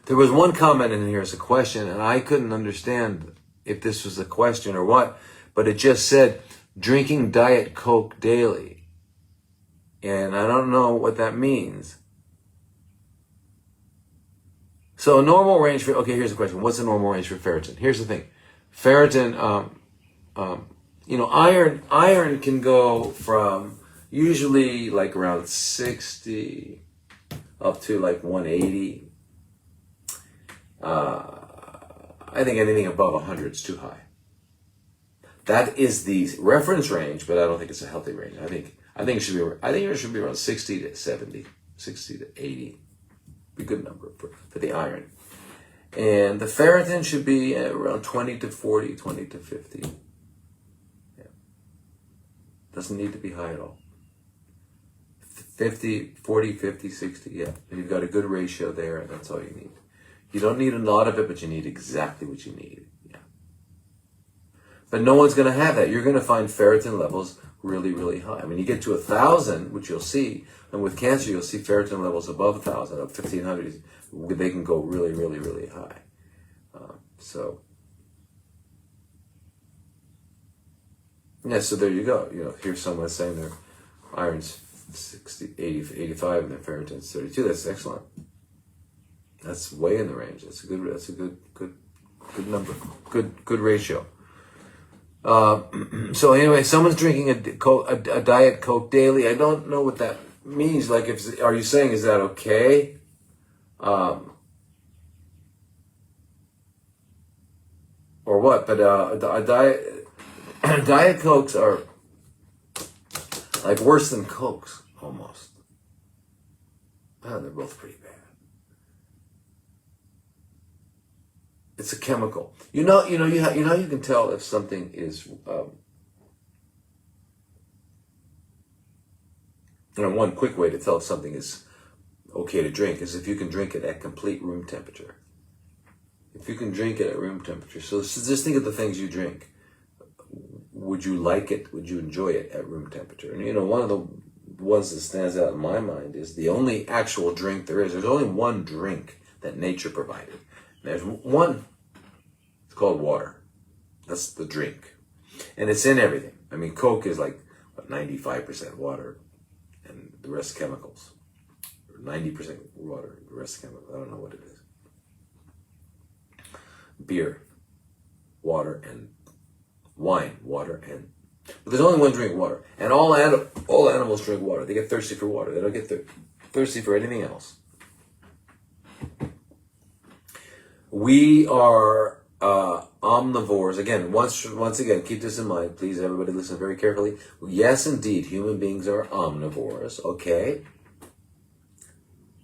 there was one comment in here as a question, and I couldn't understand if this was a question or what, but it just said drinking Diet Coke daily, and I don't know what that means. So a normal range for, okay, here's the question. What's a normal range for ferritin? Here's the thing. Ferritin, iron can go from usually like around 60 up to like 180. I think anything above 100 is too high. That is the reference range, but I don't think it's a healthy range. I think it should be around 60 to 70, 60 to 80. Be a good number for the iron. And the ferritin should be around 20 to 40, 20 to 50. Yeah. Doesn't need to be high at all. 50, 40, 50, 60, yeah. And you've got a good ratio there, and that's all you need. You don't need a lot of it, but you need exactly what you need. Yeah. But no one's going to have that. You're going to find ferritin levels really, really high. I mean, you get to 1,000, which you'll see, and with cancer, you'll see ferritin levels above 1,000, up 1,500. They can go really, really, really high. So there you go. Here's someone saying their iron's 60, 80, 85, and their ferritin's 32. That's excellent. That's way in the range. That's a good number. Good ratio. So anyway, someone's drinking a Diet Coke daily. I don't know what that means. Like, are you saying, is that okay? Or what? But Diet Cokes are like worse than Cokes almost. They're both pretty bad. It's a chemical. You can tell if something is. One quick way to tell if something is okay to drink is if you can drink it at complete room temperature. If you can drink it at room temperature, so just think of the things you drink. Would you like it? Would you enjoy it at room temperature? And one of the ones that stands out in my mind is the only actual drink there is. There's only one drink that nature provided. There's one. It's called water. That's the drink. And it's in everything. I mean, Coke is like 95% water and the rest chemicals. Or 90% water, the rest chemicals. I don't know what it is. Beer, water, and wine, water, and... But there's only one drink, water. And all animals drink water. They get thirsty for water. They don't get thirsty for anything else. We are omnivores. Again, once again, keep this in mind. Please, everybody listen very carefully. Yes, indeed, human beings are omnivores, okay?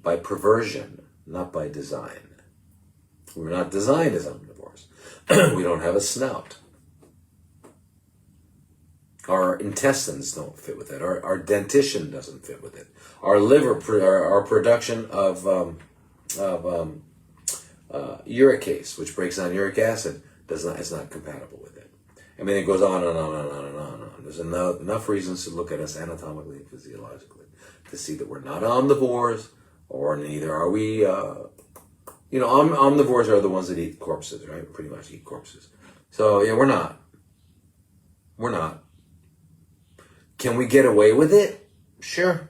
By perversion, not by design. We're not designed as omnivores. We don't have a snout. Our intestines don't fit with it. Our dentition doesn't fit with it. Our liver, our production of uricase, which breaks down uric acid, is not compatible with it. I mean, it goes on and on and on and on and on. There's enough reasons to look at us anatomically and physiologically to see that we're not omnivores, or neither are we. Omnivores are the ones that eat corpses, right? Pretty much eat corpses. So yeah, we're not. We're not. Can we get away with it? Sure.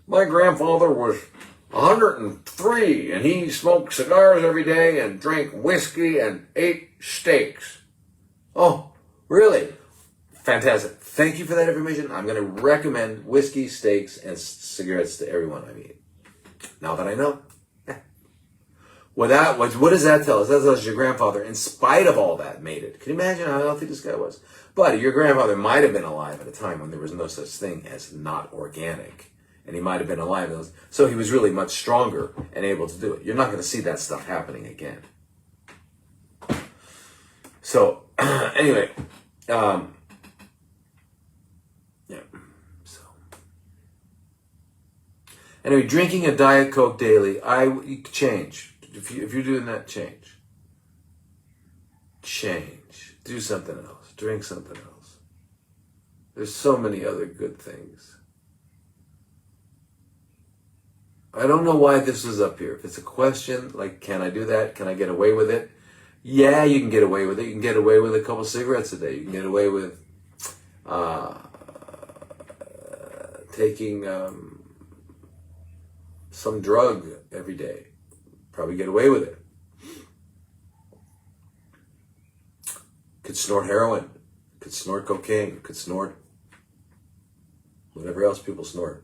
My grandfather was 103, and he smoked cigars every day and drank whiskey and ate steaks. Oh, really? Fantastic. Thank you for that information. I'm going to recommend whiskey, steaks, and cigarettes to everyone I meet. Now that I know. What does that tell us? That tells us your grandfather, in spite of all that, made it. Can you imagine how healthy this guy was? But your grandfather might have been alive at a time when there was no such thing as not organic. And he might have been alive. So he was really much stronger and able to do it. You're not going to see that stuff happening again. So, anyway. Yeah. So. Anyway, drinking a Diet Coke daily, you change. If you're doing that, change. Do something else. Drink something else. There's so many other good things. I don't know why this was up here. If it's a question, like, can I do that? Can I get away with it? Yeah, you can get away with it. You can get away with a couple cigarettes a day. You can get away with taking some drug every day. Probably get away with it. could snort heroin, could snort cocaine, could snort whatever else people snort.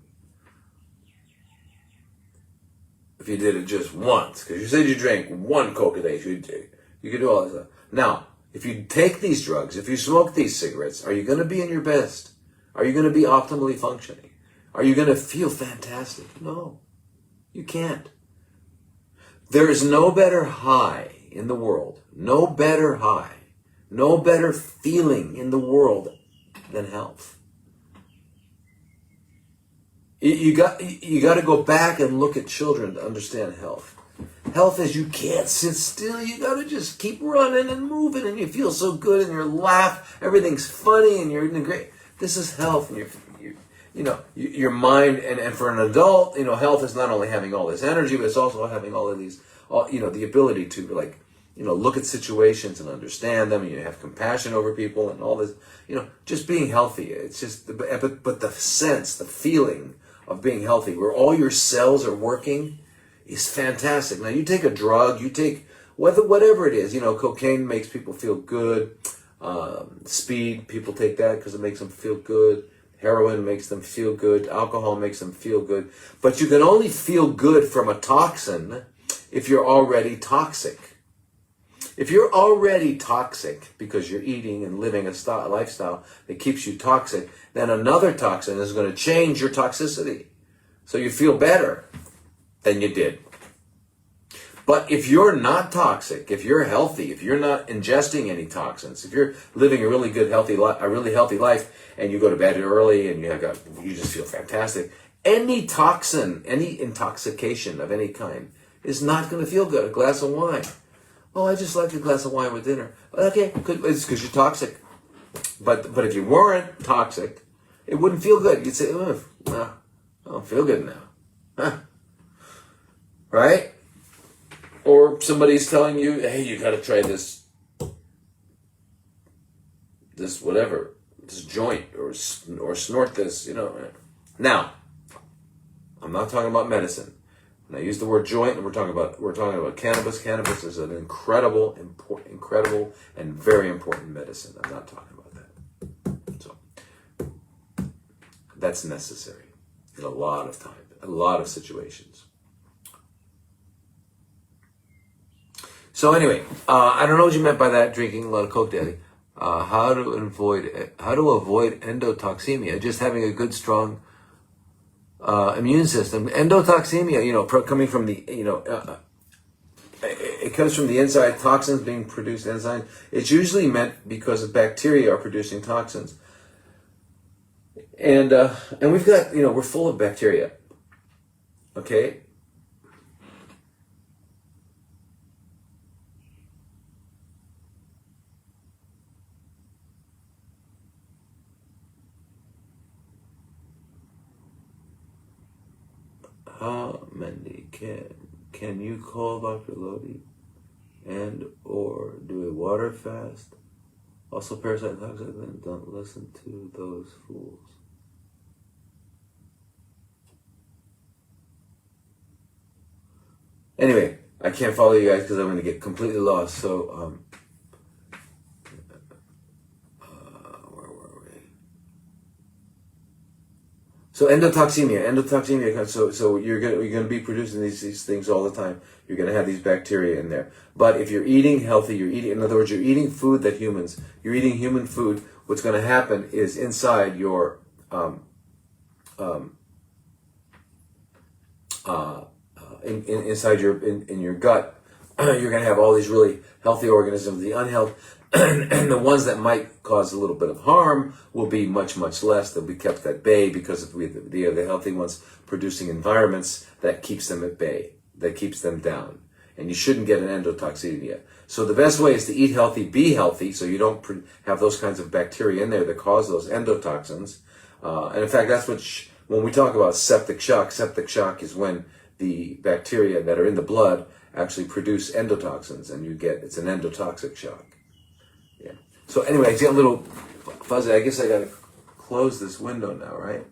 If you did it just once, because you said you drank one Coke a day, you could do all that stuff. Now, if you take these drugs, if you smoke these cigarettes, are you going to be in your best? Are you going to be optimally functioning? Are you going to feel fantastic? No, you can't. There is no better high in the world, no better high, no better feeling in the world than health. You got to go back and look at children to understand health. Health is you can't sit still. You got to just keep running and moving, and you feel so good, and you laugh. Everything's funny, and you're in a great. This is health, and your mind. And for an adult, health is not only having all this energy, but it's also having all of these, the ability to look at situations and understand them, and you have compassion over people and all this. Just being healthy. It's just, but the sense, the feeling of being healthy, where all your cells are working, is fantastic. Now you take a drug, you take whatever it is, cocaine makes people feel good. Speed, people take that because it makes them feel good. Heroin makes them feel good. Alcohol makes them feel good. But you can only feel good from a toxin if you're already toxic. If you're already toxic because you're eating and living a lifestyle that keeps you toxic, then another toxin is going to change your toxicity. So you feel better than you did. But if you're not toxic, if you're healthy, if you're not ingesting any toxins, if you're living a really good, healthy life, and you go to bed early and you just feel fantastic, any toxin, any intoxication of any kind is not going to feel good. A glass of wine. Oh, I just like a glass of wine with dinner. Okay, it's because you're toxic. But if you weren't toxic, it wouldn't feel good. You'd say, oh, I don't feel good now. Huh? Right? Or somebody's telling you, hey, you got to try this joint, or snort this, Now, I'm not talking about medicine. And I use the word joint, and we're talking about cannabis. Cannabis is an incredible and very important medicine. I'm not talking about that. So that's necessary in a lot of times, a lot of situations. So anyway, I don't know what you meant by that, drinking a lot of Coke, Daddy. How to avoid endotoxemia? Just having a good, strong immune system. Endotoxemia, coming from the, it comes from the inside, toxins being produced inside. It's usually meant because of bacteria are producing toxins. And we've got, we're full of bacteria. Okay? Mandy, can you call Dr. Lodi and or do a water fast? Also, parasite toxic, then don't listen to those fools. Anyway, I can't follow you guys because I'm going to get completely lost. So, where were we? So endotoxemia. So you're going to be producing these things all the time. You're going to have these bacteria in there. But if you're eating healthy, in other words, you're eating food that you're eating human food. What's going to happen is inside your inside your gut, you're going to have all these really healthy organisms. The unhealthy and the ones that might cause a little bit of harm will be much, much less. They'll be kept at bay because of the healthy ones producing environments that keeps them at bay, that keeps them down. And you shouldn't get an endotoxemia. So the best way is to eat healthy, be healthy, so you don't have those kinds of bacteria in there that cause those endotoxins. And in fact, that's what, when we talk about septic shock is when the bacteria that are in the blood actually produce endotoxins, and it's an endotoxic shock. Yeah. So anyway, it's getting a little fuzzy. I guess I gotta close this window now, right?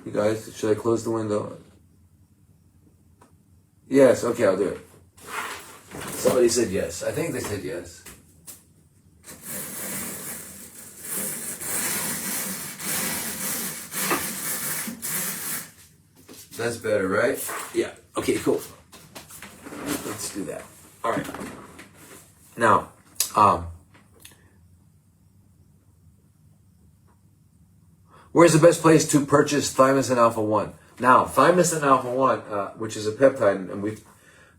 You guys, should I close the window? Yes, okay, I'll do it. Somebody said yes. I think they said yes. That's better, right? Yeah. Okay, cool. Let's do that. All right. Now, where's the best place to purchase Thymosin Alpha 1? Now, Thymosin Alpha 1, which is a peptide, and we've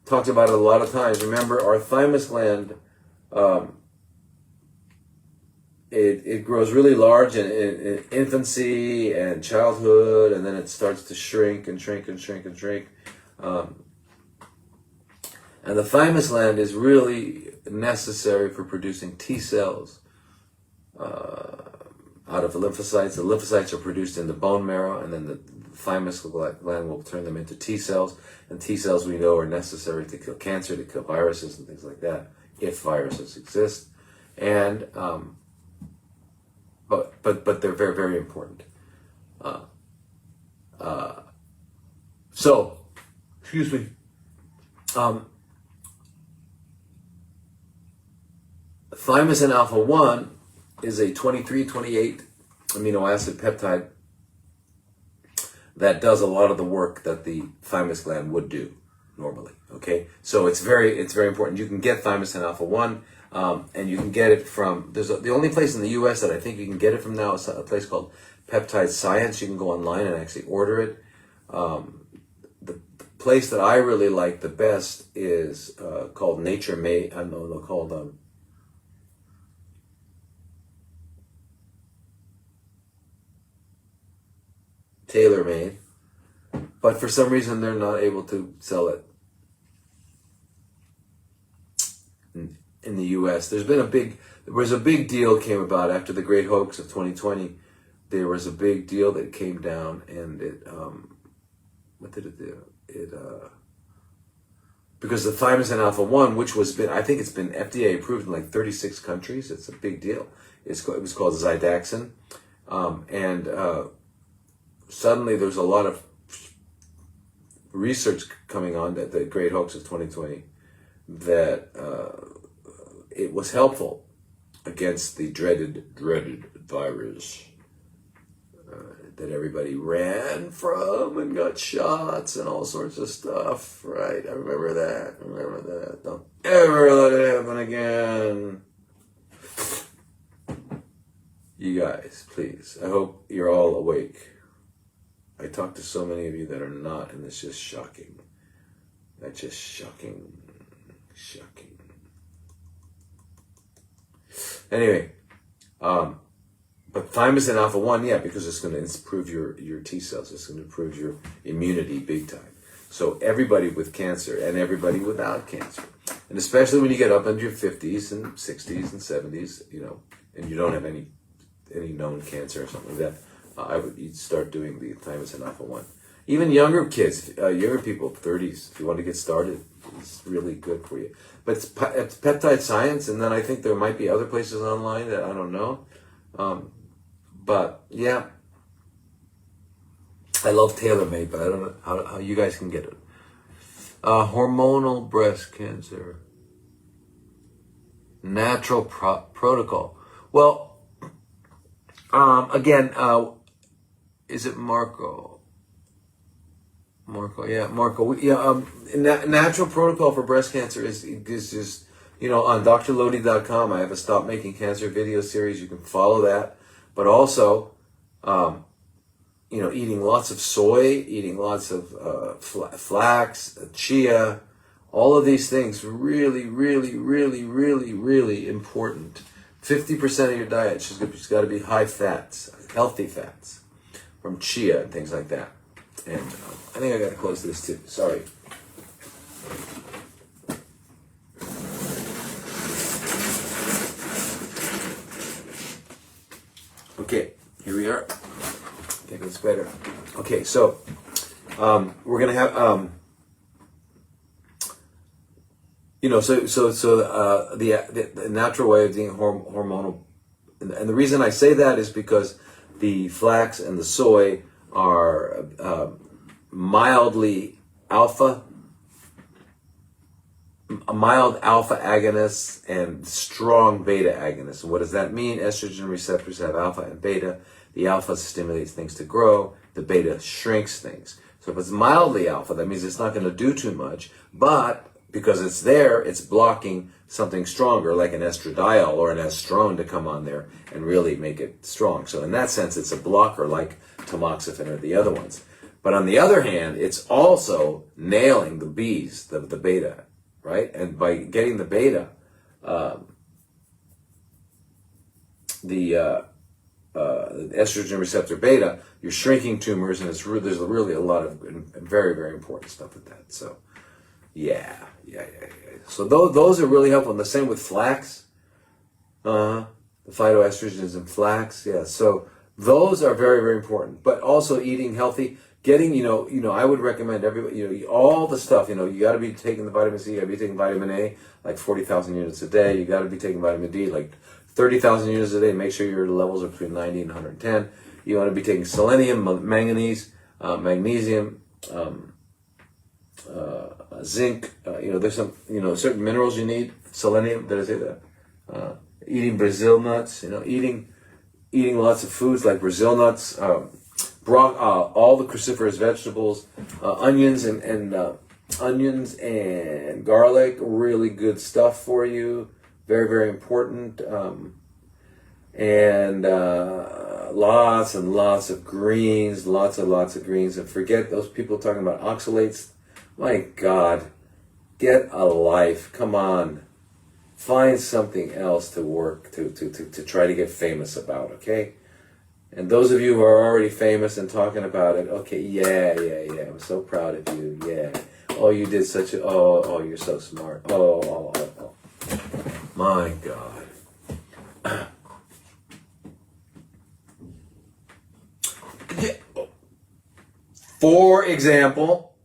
talked about it a lot of times. Remember, our thymus gland, it grows really large in infancy and childhood, and then it starts to shrink and shrink and shrink and shrink. And the thymus gland is really necessary for producing T cells out of lymphocytes. The lymphocytes are produced in the bone marrow, and then the thymus gland will turn them into T cells. And T cells, we know, are necessary to kill cancer, to kill viruses and things like that, if viruses exist. And but they're very, very important. So, excuse me. Thymosin Alpha 1 is a 23-28 amino acid peptide that does a lot of the work that the thymus gland would do normally. Okay, so it's very important. You can get Thymosin Alpha 1, and you can get it from, the only place in the U.S. that I think you can get it from now is a place called Peptide Science. You can go online and actually order it. The place that I really like the best is called Nature Made. Called Tailor Made, but for some reason they're not able to sell it in the U.S. There was a big deal came about after the great hoax of 2020. There was a big deal that came down, and it what did it do? Because the Thymosin Alpha 1, which I think it's been FDA approved in like 36 countries. It's a big deal. It was called Zydaxin, and suddenly there's a lot of research coming on that the great hoax of 2020 that it was helpful against the dreaded virus that everybody ran from and got shots and all sorts of stuff, right? I remember that. Don't ever let it happen again. You guys, please, I hope you're all awake. I talk to so many of you that are not, and it's just shocking. That's just shocking. Anyway, but Thymosin Alpha 1, yeah, because it's going to improve your T cells. It's going to improve your immunity big time. So everybody with cancer and everybody without cancer, and especially when you get up into your 50s and 60s and 70s, and you don't have any known cancer or something like that, you'd start doing the Thymosin Alpha 1. Even younger kids, younger people, 30s, if you want to get started, it's really good for you. But it's Peptide Science, and then I think there might be other places online that I don't know. But yeah, I love TaylorMade, but I don't know how you guys can get it. Hormonal breast cancer. Natural protocol. Well, again, is it Marco? Marco. Yeah, natural protocol for breast cancer is just, on drlodi.com. I have a Stop Making Cancer video series. You can follow that. But also, eating lots of soy, eating lots of flax, chia, all of these things, really, really, really, really, really important. 50% of your diet has got to be high fats, healthy fats, from chia and things like that. And I think I got to close this too. Sorry. Okay, here we are. I think it's better. Okay, so we're gonna have the natural way of being hormonal, and the reason I say that is because the flax and the soy are mildly alpha agonists and strong beta agonists. And what does that mean? Estrogen receptors have alpha and beta. The alpha stimulates things to grow. The beta shrinks things. So if it's mildly alpha, that means it's not going to do too much, but because it's there, it's blocking something stronger like an estradiol or an estrone to come on there and really make it strong. So in that sense, it's a blocker like tamoxifen or the other ones. But on the other hand, it's also nailing the B's, the beta, right? And by getting the beta, the estrogen receptor beta, you're shrinking tumors, and there's really a lot of very, very important stuff with that. So, yeah. So those are really helpful. And the same with flax, the phytoestrogens in flax. Yeah. So those are very, very important. But also eating healthy, getting, I would recommend everybody, all the stuff. You got to be taking the vitamin C. You got to be taking vitamin A, like 40,000 units a day. You got to be taking vitamin D, like 30,000 units a day. Make sure your levels are between 90 and 110. You want to be taking selenium, manganese, magnesium, zinc. There's some, certain minerals you need. Selenium. Did I say that? Eating Brazil nuts. Eating lots of foods like Brazil nuts, all the cruciferous vegetables, onions and garlic. Really good stuff for you. Very, very important. And lots and lots of greens, lots of greens. And forget those people talking about oxalates. My God, get a life. Come on. Find something else to work, to try to get famous about, okay? And those of you who are already famous and talking about it, okay, yeah. I'm so proud of you, yeah. Oh, you did such a, you're so smart. Oh. My God. For example,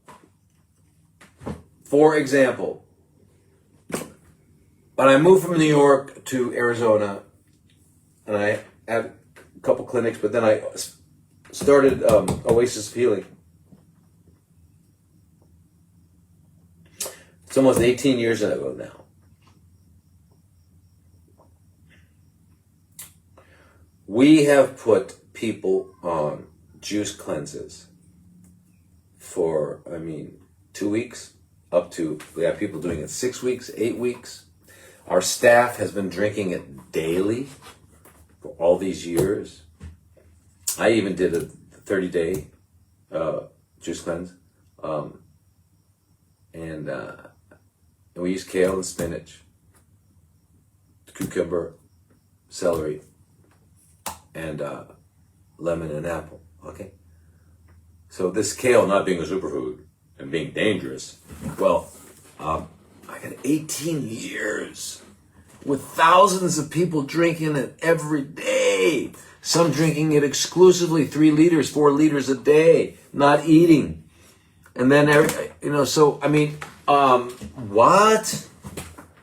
when I moved from New York to Arizona, and I had a couple clinics, but then I started Oasis of Healing. It's almost 18 years ago now. We have put people on juice cleanses for, 2 weeks, up to, we have people doing it 6 weeks, 8 weeks. Our staff has been drinking it daily for all these years. I even did a 30-day juice cleanse. And we use kale and spinach, cucumber, celery, and lemon and apple, okay? So this kale not being a superfood and being dangerous, well, I got 18 years with thousands of people drinking it every day. Some drinking it exclusively 3 liters, 4 liters a day, not eating. And then, what?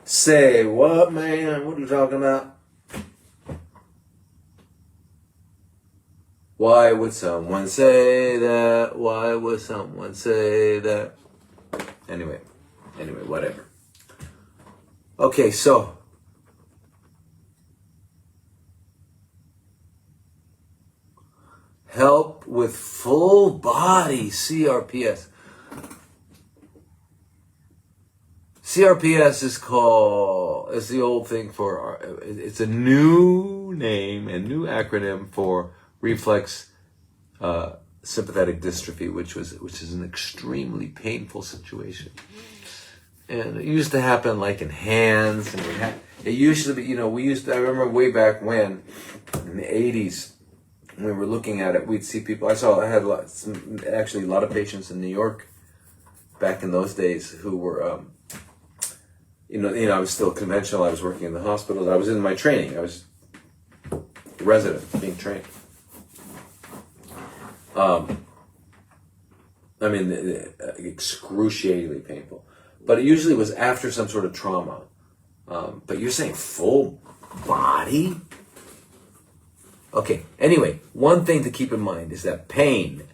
Say what, man? What are you talking about? Why would someone say that? Why would someone say that? Anyway, whatever. Okay, so help with full body CRPS. CRPS is the old thing for, it's a new name and new acronym for reflex sympathetic dystrophy, which is an extremely painful situation. And it used to happen like in hands, and it used to be, I remember way back when, in the 80s, when we were looking at it, we'd see people, I had a lot of patients in New York back in those days who were, I was still conventional, I was working in the hospital, I was in my training, I was a resident being trained. Excruciatingly painful. But it usually was after some sort of trauma. But you're saying full body? Okay, anyway, one thing to keep in mind is that pain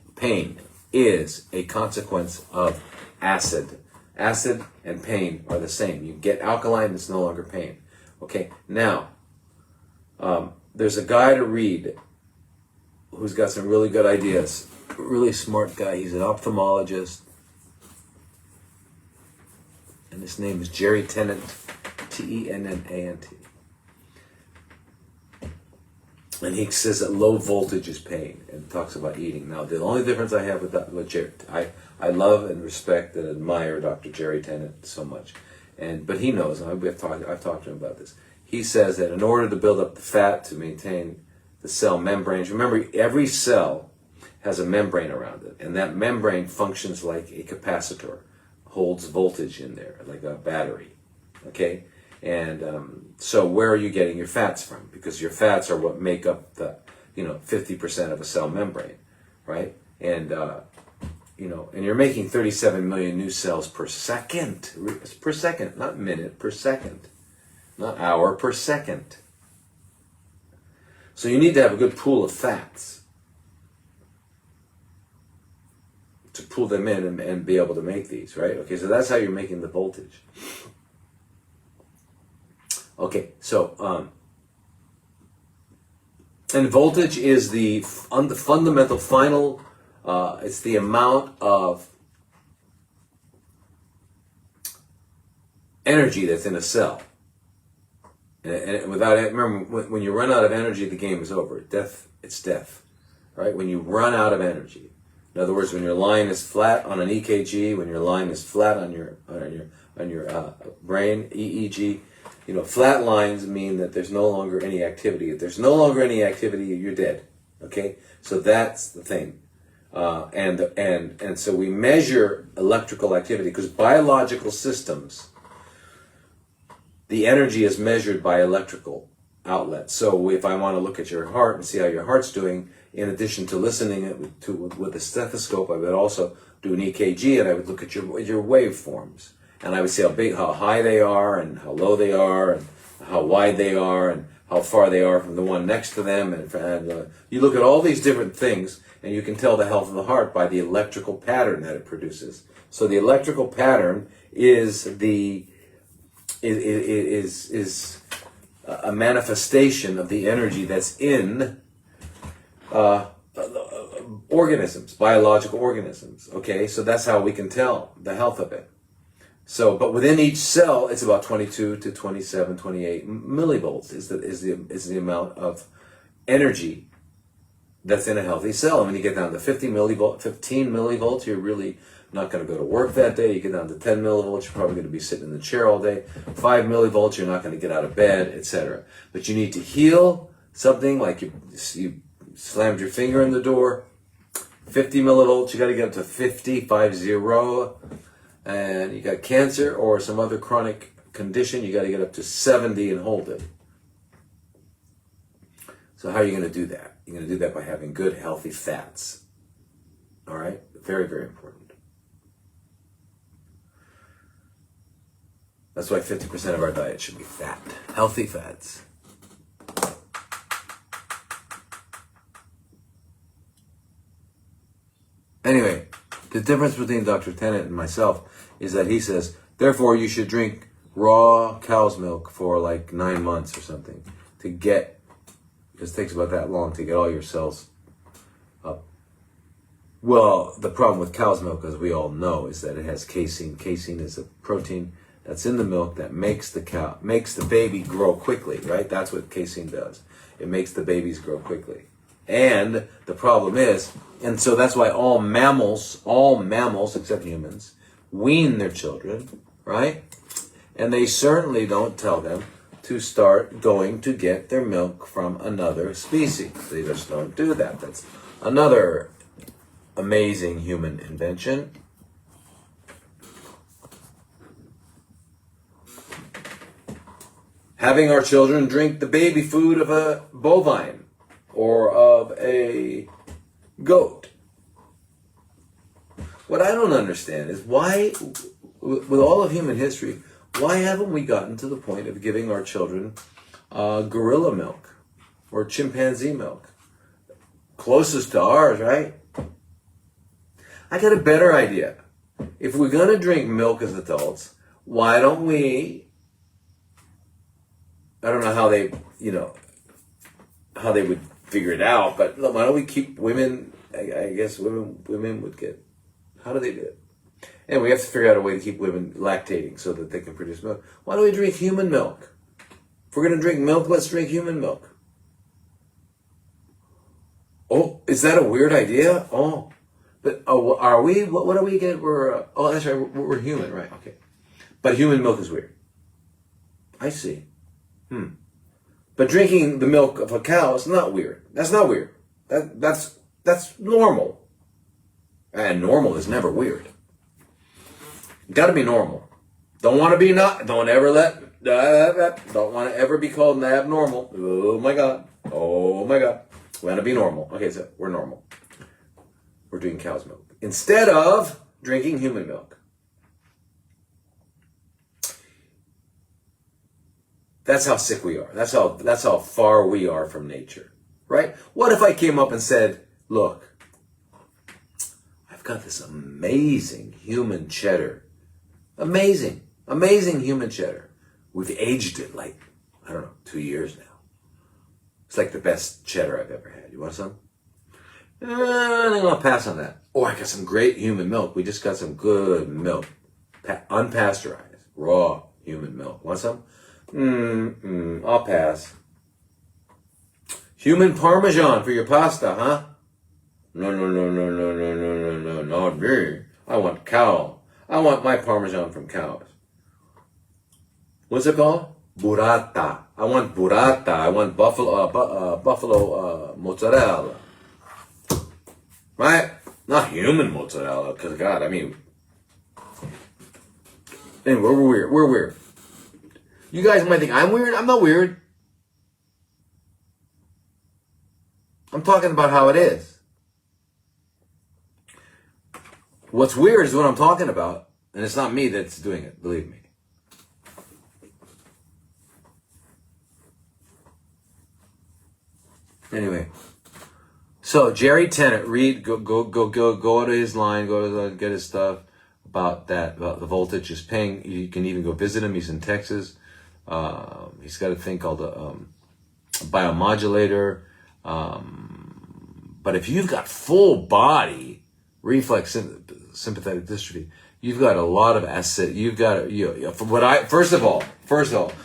is a consequence of acid. Acid and pain are the same. You get alkaline, it's no longer pain. Okay, now, there's a guy to read who's got some really good ideas. really smart guy. He's an ophthalmologist. And his name is Jerry Tennant, Tennant. And he says that low voltage is pain and talks about eating. Now, the only difference I have with that, I love and respect and admire Dr. Jerry Tennant so much. But he knows, I've talked to him about this. He says that in order to build up the fat to maintain the cell membranes, remember every cell has a membrane around it, and that membrane functions like a capacitor, holds voltage in there, like a battery, okay? And so where are you getting your fats from? Because your fats are what make up the, 50% of a cell membrane, right? And, and you're making 37 million new cells per second, not minute, per second, not hour, per second. So you need to have a good pool of fats to pull them in and be able to make these, right? Okay, so that's how you're making the voltage. Okay, so, and voltage is the fundamental final, it's the amount of energy that's in a cell. And without it, remember, when you run out of energy, the game is over. It's death, right? When you run out of energy. In other words, when your line is flat on an EKG, when your line is flat on your brain, EEG, flat lines mean that there's no longer any activity. If there's no longer any activity, you're dead. Okay, so that's the thing, and so we measure electrical activity because biological systems, the energy is measured by electrical outlets. So if I want to look at your heart and see how your heart's doing, in addition to listening with a stethoscope, I would also do an EKG, and I would look at your waveforms. And I would see how high they are, and how low they are, and how wide they are, and how far they are from the one next to them. And you look at all these different things, and you can tell the health of the heart by the electrical pattern that it produces. So the electrical pattern is a manifestation of the energy that's in organisms, biological organisms. Okay, so that's how we can tell the health of it. So, but within each cell, it's about 22 to 27, 28 millivolts is the amount of energy that's in a healthy cell. And when you get down to 15 millivolts, you're really not going to go to work that day. You get down to 10 millivolts, you're probably going to be sitting in the chair all day. 5 millivolts, you're not going to get out of bed, etc. But you need to heal something like you slammed your finger in the door. 50 millivolts, you got to get up to 50. And you got cancer or some other chronic condition, you got to get up to 70 and hold it. So how are you going to do that? You're going to do that by having good, healthy fats. All right? Very, very important. That's why 50% of our diet should be fat. Healthy fats. Anyway, the difference between Dr. Tennant and myself is that he says, therefore you should drink raw cow's milk for like 9 months or something to get, because it takes about that long to get all your cells up. Well, the problem with cow's milk, as we all know, is that it has casein. Casein is a protein that's in the milk that makes the baby grow quickly, right? That's what casein does. It makes the babies grow quickly. And the problem is, and so that's why all mammals except humans, wean their children, right? And they certainly don't tell them to start going to get their milk from another species. They just don't do that. That's another amazing human invention. Having our children drink the baby food of a bovine or of a goat. What I don't understand is why, with all of human history, why haven't we gotten to the point of giving our children gorilla milk or chimpanzee milk? Closest to ours, right? I got a better idea. If we're going to drink milk as adults, why don't we, I don't know how they, how they would figure it out, but why don't we keep women I guess women would get. How do they do it? And we have to figure out a way to keep women lactating so that they can produce milk. Why don't we drink human milk? If we're going to drink milk, let's drink human milk. Oh, is that a weird idea? Oh, but are we? What do we get? That's right. We're human, right? Okay, but human milk is weird. I see. But drinking the milk of a cow is not weird. That's not weird. That's normal. And normal is never weird. Got to be normal. Don't want to be not. Don't ever let. Don't want to ever be called abnormal. Oh my God. Oh my God. We want to be normal. Okay, so we're normal. We're drinking cow's milk instead of drinking human milk. That's how sick we are. That's how far we are from nature, right? What if I came up and said, "Look, I've got this amazing human cheddar, amazing human cheddar. We've aged it like 2 years now. It's like the best cheddar I've ever had. You want some? I think I'll pass on that. Oh, I got some great human milk. We just got some good milk, unpasteurized, raw human milk. Want some? I'll pass. Human Parmesan for your pasta, huh? No, not me. I want cow. I want my Parmesan from cows. What's it called? Burrata. I want burrata. I want buffalo mozzarella. Right? Not human mozzarella, because God, I mean. Anyway, we're weird. We're weird. You guys might think I'm weird. I'm not weird. I'm talking about how it is. What's weird is what I'm talking about, and it's not me that's doing it, believe me. Anyway, so Jerry Tennant, go to his line, get his stuff about that, about the voltage. He's paying. You can even go visit him. He's in Texas. He's got a thing called a biomodulator. But if you've got full body reflex sympathetic dystrophy, you've got a lot of acid. You've got first of all,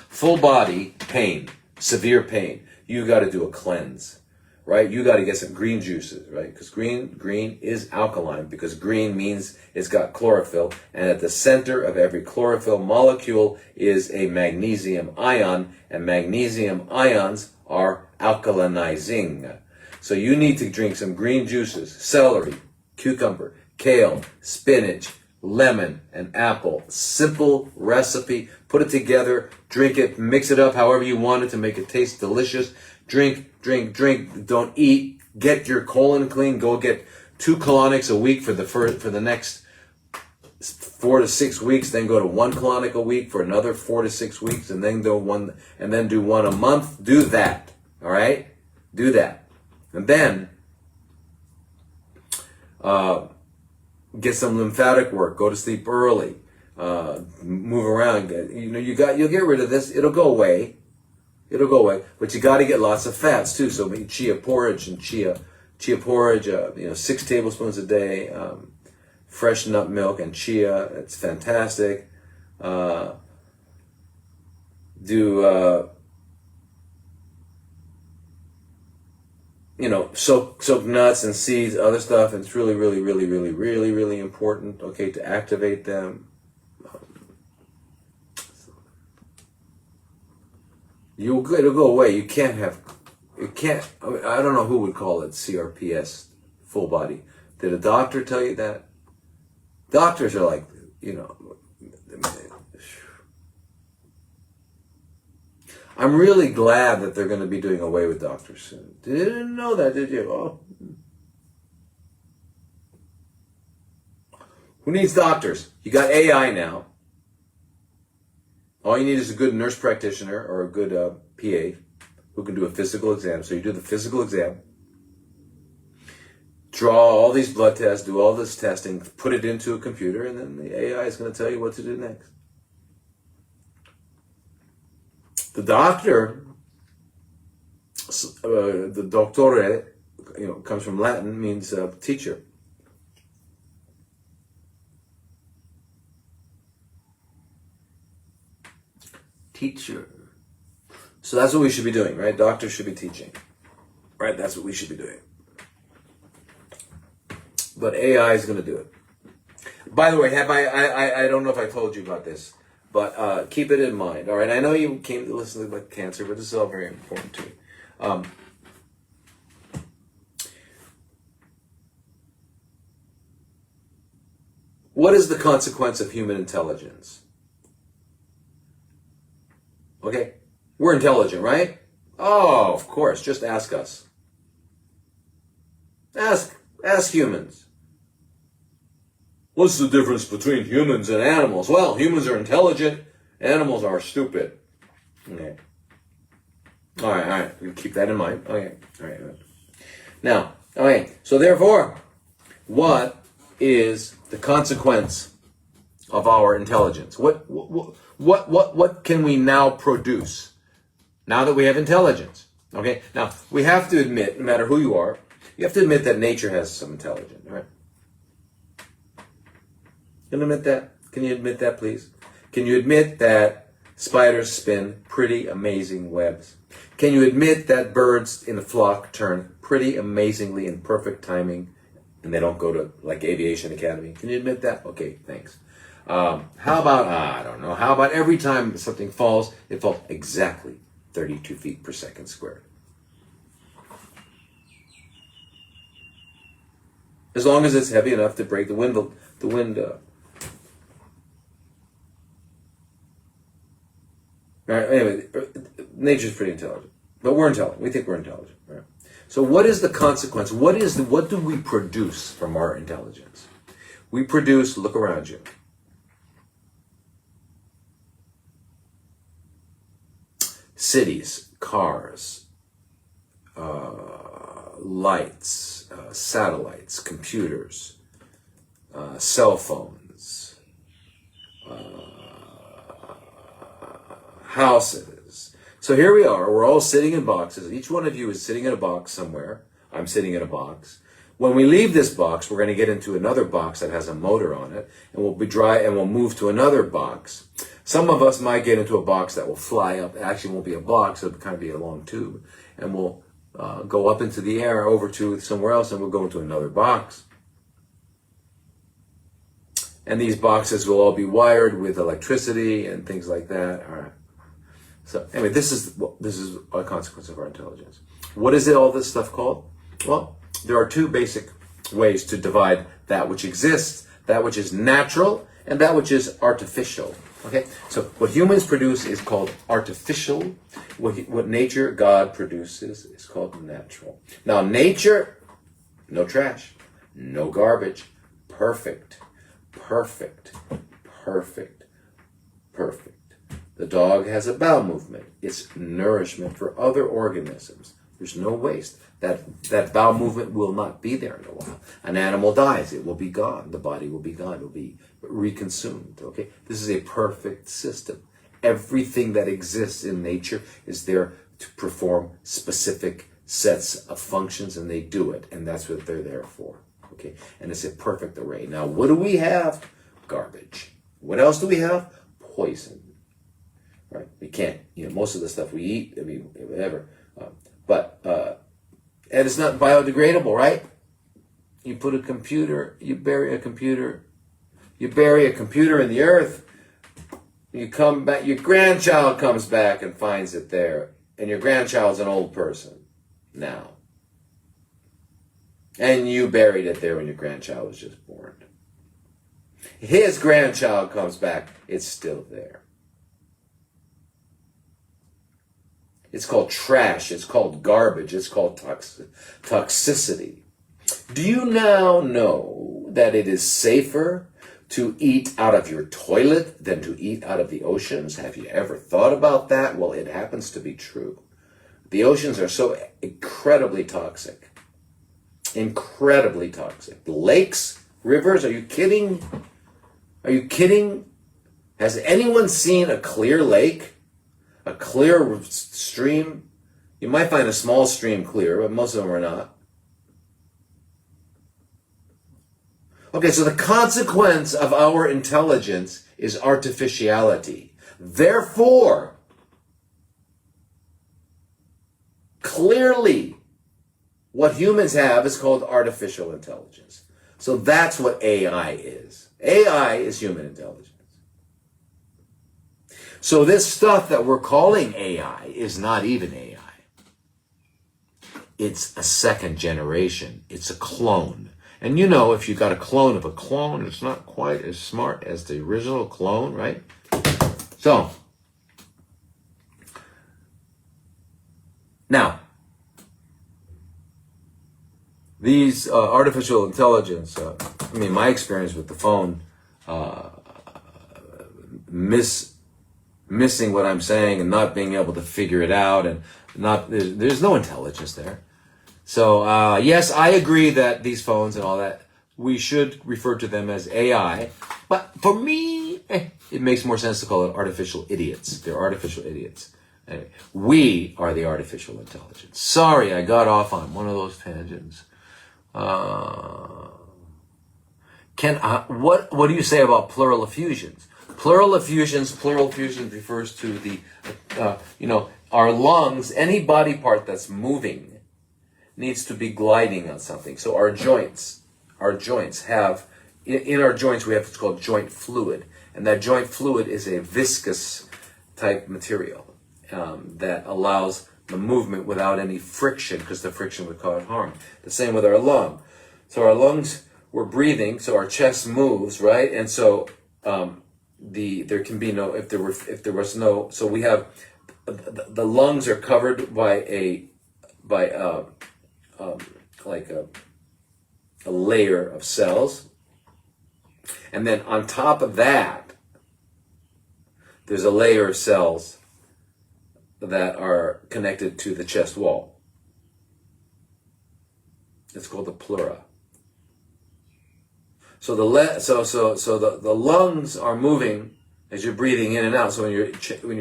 full body pain, severe pain. You got to do a cleanse, right? You got to get some green juices, right? Because green is alkaline, because green means it's got chlorophyll, and at the center of every chlorophyll molecule is a magnesium ion, and magnesium ions are alkalinizing. So you need to drink some green juices: celery, cucumber, kale, spinach, lemon, and apple. Simple recipe. Put it together, drink it, mix it up however you want it to make it taste delicious. Drink. Don't eat. Get your colon clean. Go get 2 colonics a week for the next 4 to 6 weeks. Then go to 1 colonic a week for another 4 to 6 weeks, and then do one a month. Do that. All right? Do that. And then get some lymphatic work. Go to sleep early. Move around. You'll get rid of this. It'll go away. But you got to get lots of fats too. So make chia porridge and chia porridge. 6 tablespoons a day. Fresh nut milk and chia. It's fantastic. Soak nuts and seeds, other stuff. And it's really, really, really, really, really, really important. Okay, to activate them. It'll go away. I don't know who would call it CRPS, full body. Did a doctor tell you that? Doctors are like, I'm really glad that they're going to be doing away with doctors soon. Didn't know that, did you? Oh. Who needs doctors? You got AI now. All you need is a good nurse practitioner or a good PA who can do a physical exam. So you do the physical exam, draw all these blood tests, do all this testing, put it into a computer, and then the AI is going to tell you what to do next. The doctor, the doctore, comes from Latin, means teacher. Teacher. So that's what we should be doing, right? Doctors should be teaching, right? That's what we should be doing. But AI is going to do it. By the way, I don't know if I told you about this, but keep it in mind, all right? I know you came to listen about cancer, but this is all very important to you. What is the consequence of human intelligence? Okay, we're intelligent, right? Oh, of course, just ask us. Ask humans. What's the difference between humans and animals? Well, humans are intelligent, animals are stupid. Okay. All right. We keep that in mind. Okay. All right. Now, okay. So therefore, what is the consequence of our intelligence? What can we now produce now that we have intelligence? Okay. Now we have to admit, no matter who you are, you have to admit that nature has some intelligence, right? Can you admit that? Can you admit that, please? Can you admit that spiders spin pretty amazing webs? Can you admit that birds in a flock turn pretty amazingly in perfect timing and they don't go to like aviation academy? Can you admit that? Okay, thanks. How about, I don't know, how about every time something falls, it falls exactly 32 feet per second squared? As long as it's heavy enough to break the wind. All right, anyway, nature's pretty intelligent, but we're intelligent. We think we're intelligent. Right? So what is the consequence? What do we produce from our intelligence? We produce, look around you. Cities, cars, lights, satellites, computers, cell phones, houses. So here we are, we're all sitting in boxes. Each one of you is sitting in a box somewhere. I'm sitting in a box. When we leave this box, we're going to get into another box that has a motor on it, and we'll move to another box. Some of us might get into a box that will fly up. It actually won't be a box, it'll kind of be a long tube, and we'll go up into the air over to somewhere else, and we'll go into another box. And these boxes will all be wired with electricity and things like that. All right. So anyway, this is a consequence of our intelligence. What is all this stuff called? Well, there are two basic ways to divide that which exists, that which is natural, and that which is artificial. Okay, so what humans produce is called artificial. What nature, God produces, is called natural. Now, nature, no trash, no garbage, perfect. The dog has a bowel movement. It's nourishment for other organisms. There's no waste. That bowel movement will not be there in a while. An animal dies, it will be gone. The body will be gone. It will be reconsumed. Okay, this is a perfect system. Everything that exists in nature is there to perform specific sets of functions, and they do it, and that's what they're there for. Okay, and it's a perfect array. Now, what do we have? Garbage. What else do we have? Poison. Right? We can't. Most of the stuff we eat, whatever. And it's not biodegradable, right? You put a computer, you bury a computer in the earth, you come back, your grandchild comes back and finds it there, and your grandchild's an old person now. And you buried it there when your grandchild was just born. His grandchild comes back, it's still there. It's called trash, it's called garbage, it's called toxicity. Do you now know that it is safer to eat out of your toilet than to eat out of the oceans? Have you ever thought about that? Well, it happens to be true. The oceans are so incredibly toxic. Incredibly toxic. Lakes, rivers, are you kidding? Are you kidding? Has anyone seen a clear lake? A clear stream? You might find a small stream clear, but most of them are not. Okay, so the consequence of our intelligence is artificiality. Therefore, clearly, what humans have is called artificial intelligence. So that's what AI is. AI is human intelligence. So this stuff that we're calling AI is not even AI. It's a second generation. It's a clone. And you know, if you got a clone of a clone, it's not quite as smart as the original clone, right? So, now, these artificial intelligence, I mean, my experience with the phone, missing what I'm saying and not being able to figure it out, and there's no intelligence there. So, yes, I agree that these phones and all that, we should refer to them as AI. But for me, it makes more sense to call it artificial idiots. They're artificial idiots. Anyway, we are the artificial intelligence. Sorry, I got off on one of those tangents. What do you say about pleural effusions? Pleural effusions refers to the, our lungs, any body part that's moving needs to be gliding on something. So our joints have, in our joints we have what's called joint fluid. And that joint fluid is a viscous type material that allows the movement without any friction, because the friction would cause harm. The same with our lung. So our lungs, we're breathing, so our chest moves, right? And so there can be no, if there was no, so we have, the lungs are covered by a layer of cells. And then on top of that, there's a layer of cells that are connected to the chest wall. It's called the pleura. So the lungs are moving as you're breathing in and out. So when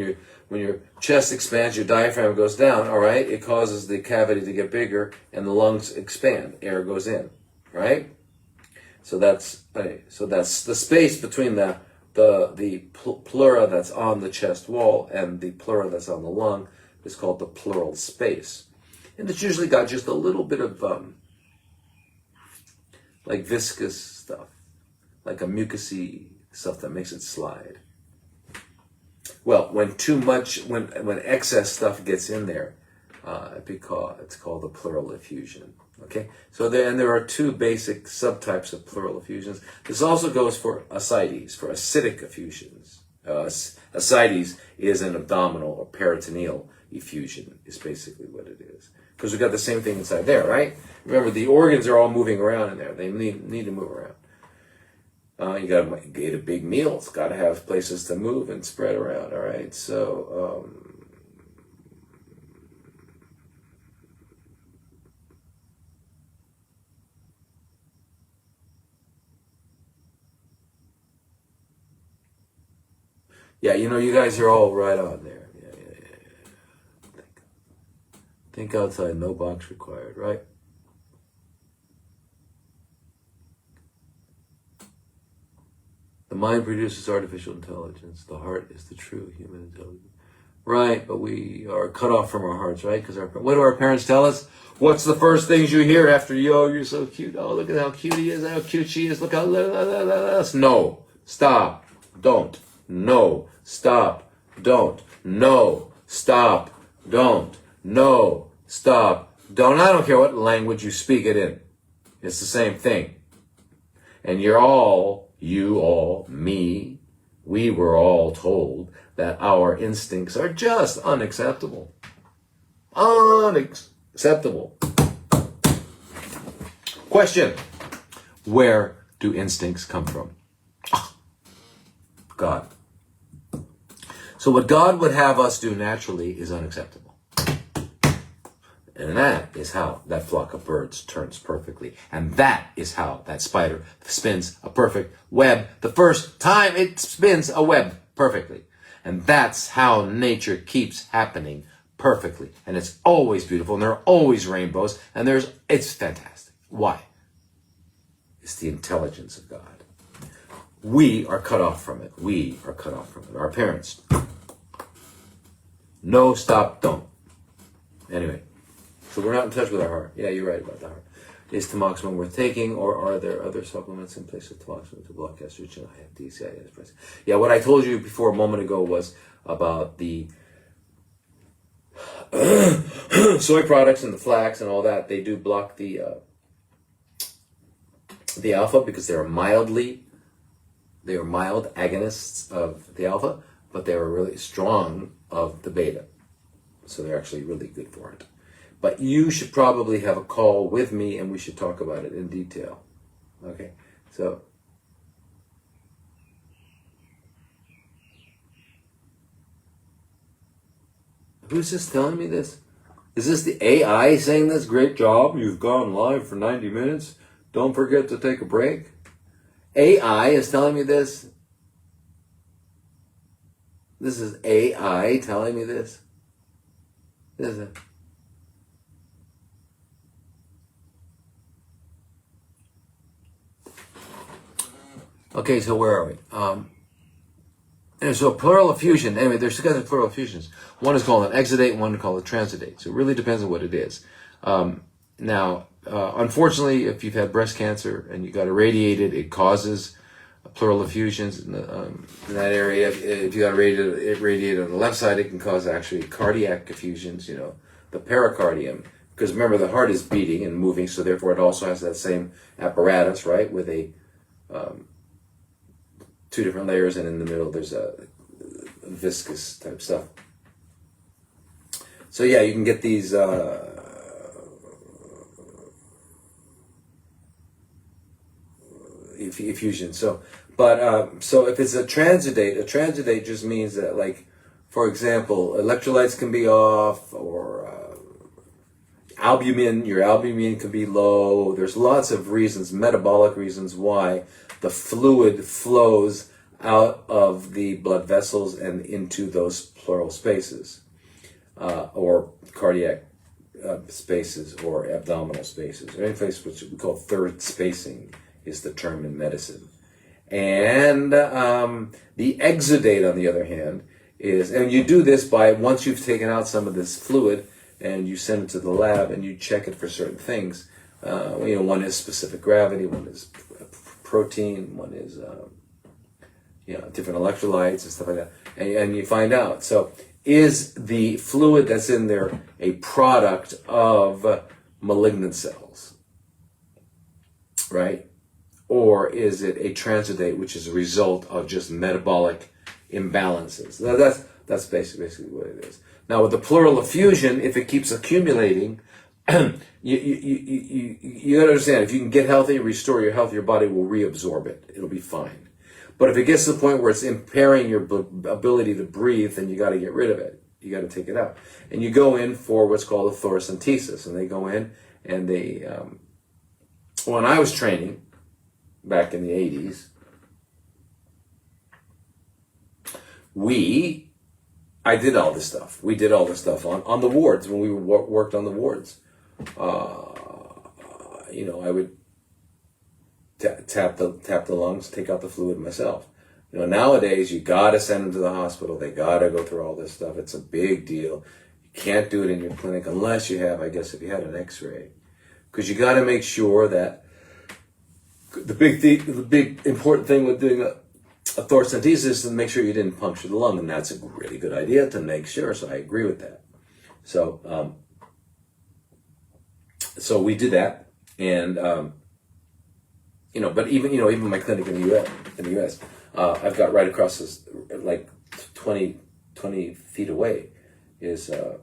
your chest expands, your diaphragm goes down. All right, it causes the cavity to get bigger, and the lungs expand. Air goes in, right? So that's the space between the pleura that's on the chest wall and the pleura that's on the lung is called the pleural space, and it's usually got just a little bit of like viscous stuff, like a mucousy stuff that makes it slide. Well, when excess stuff gets in there, it's called the pleural effusion. Okay, so there are two basic subtypes of pleural effusions. This also goes for ascites, for acidic effusions. Ascites is an abdominal or peritoneal effusion, is basically what it is. Because we've got the same thing inside there, right? Remember, the organs are all moving around in there. They need to move around. You got to eat a big meal. It's got to have places to move and spread around. All right. So, yeah, you guys are all right on there. Yeah. Think outside. No box required. Right. The mind produces artificial intelligence. The heart is the true human intelligence. Right, but we are cut off from our hearts, right? Because what do our parents tell us? What's the first things you hear after you're so cute? Oh, look at how cute he is, how cute she is. Look how, no, stop, don't, no, stop, don't, no, stop, don't, no, stop, don't. I don't care what language you speak it in. It's the same thing. And you all, me, we were all told that our instincts are just unacceptable. Unacceptable. Question: where do instincts come from? God. So what God would have us do naturally is unacceptable. And that is how that flock of birds turns perfectly. And that is how that spider spins a perfect web the first time it spins a web perfectly. And that's how nature keeps happening perfectly. And it's always beautiful, and there are always rainbows, and it's fantastic. Why? It's the intelligence of God. We are cut off from it. We are cut off from it. Our parents. No, stop, don't. Anyway, so we're not in touch with our heart. Yeah, you're right about the heart. Is tamoxifen worth taking, or are there other supplements in place of tamoxifen to block estrogen? I have DCIS. Yeah, what I told you before a moment ago was about the soy products and the flax and all that. They do block the alpha because they are mild agonists of the alpha, but they are really strong of the beta. So they're actually really good for it. But you should probably have a call with me and we should talk about it in detail. Okay, so. Who's this telling me this? Is this the AI saying this? Great job, you've gone live for 90 minutes. Don't forget to take a break. AI is telling me this? This is AI telling me this? This is it. Okay, so where are we? And so pleural effusion, anyway, there's two kinds of pleural effusions. One is called an exudate, one is called a transudate. So it really depends on what it is. Unfortunately, if you've had breast cancer and you got irradiated, it causes pleural effusions in that area. If you got irradiated on the left side, it can cause actually cardiac effusions, the pericardium. Because remember, the heart is beating and moving, so therefore it also has that same apparatus, right, with a two different layers, and in the middle there's a viscous type stuff. So yeah, you can get these effusions. So if it's a transudate just means that, like, for example, electrolytes can be off, or your albumin can be low. There's lots of reasons, metabolic reasons, why the fluid flows out of the blood vessels and into those pleural spaces, or cardiac spaces, or abdominal spaces, or any place which we call third spacing is the term in medicine. And the exudate, on the other hand, is, and you do this by, once you've taken out some of this fluid and you send it to the lab and you check it for certain things. One is specific gravity, one is protein, one is different electrolytes and stuff like that, and you find out. So is the fluid that's in there a product of malignant cells, right? Or is it a transudate, which is a result of just metabolic imbalances? Now that's basically what it is. Now with the pleural effusion, if it keeps accumulating, you gotta understand, if you can get healthy, restore your health, your body will reabsorb it. It'll be fine. But if it gets to the point where it's impairing your ability to breathe, then you got to get rid of it. You got to take it out. And you go in for what's called a thoracentesis. And they go in and they, when I was training back in the 80s, I did all this stuff. We did all this stuff on the wards when we worked on the wards. I would tap the lungs, take out the fluid myself. Nowadays you gotta send them to the hospital. They gotta go through all this stuff. It's a big deal. You can't do it in your clinic unless you have, I guess, if you had an X-ray, because you gotta make sure that the big important thing with doing a thoracentesis is to make sure you didn't puncture the lung, and that's a really good idea to make sure. So I agree with that. So we did that, and but even my clinic in the U.S., I've got right across this, like 20 feet away, is a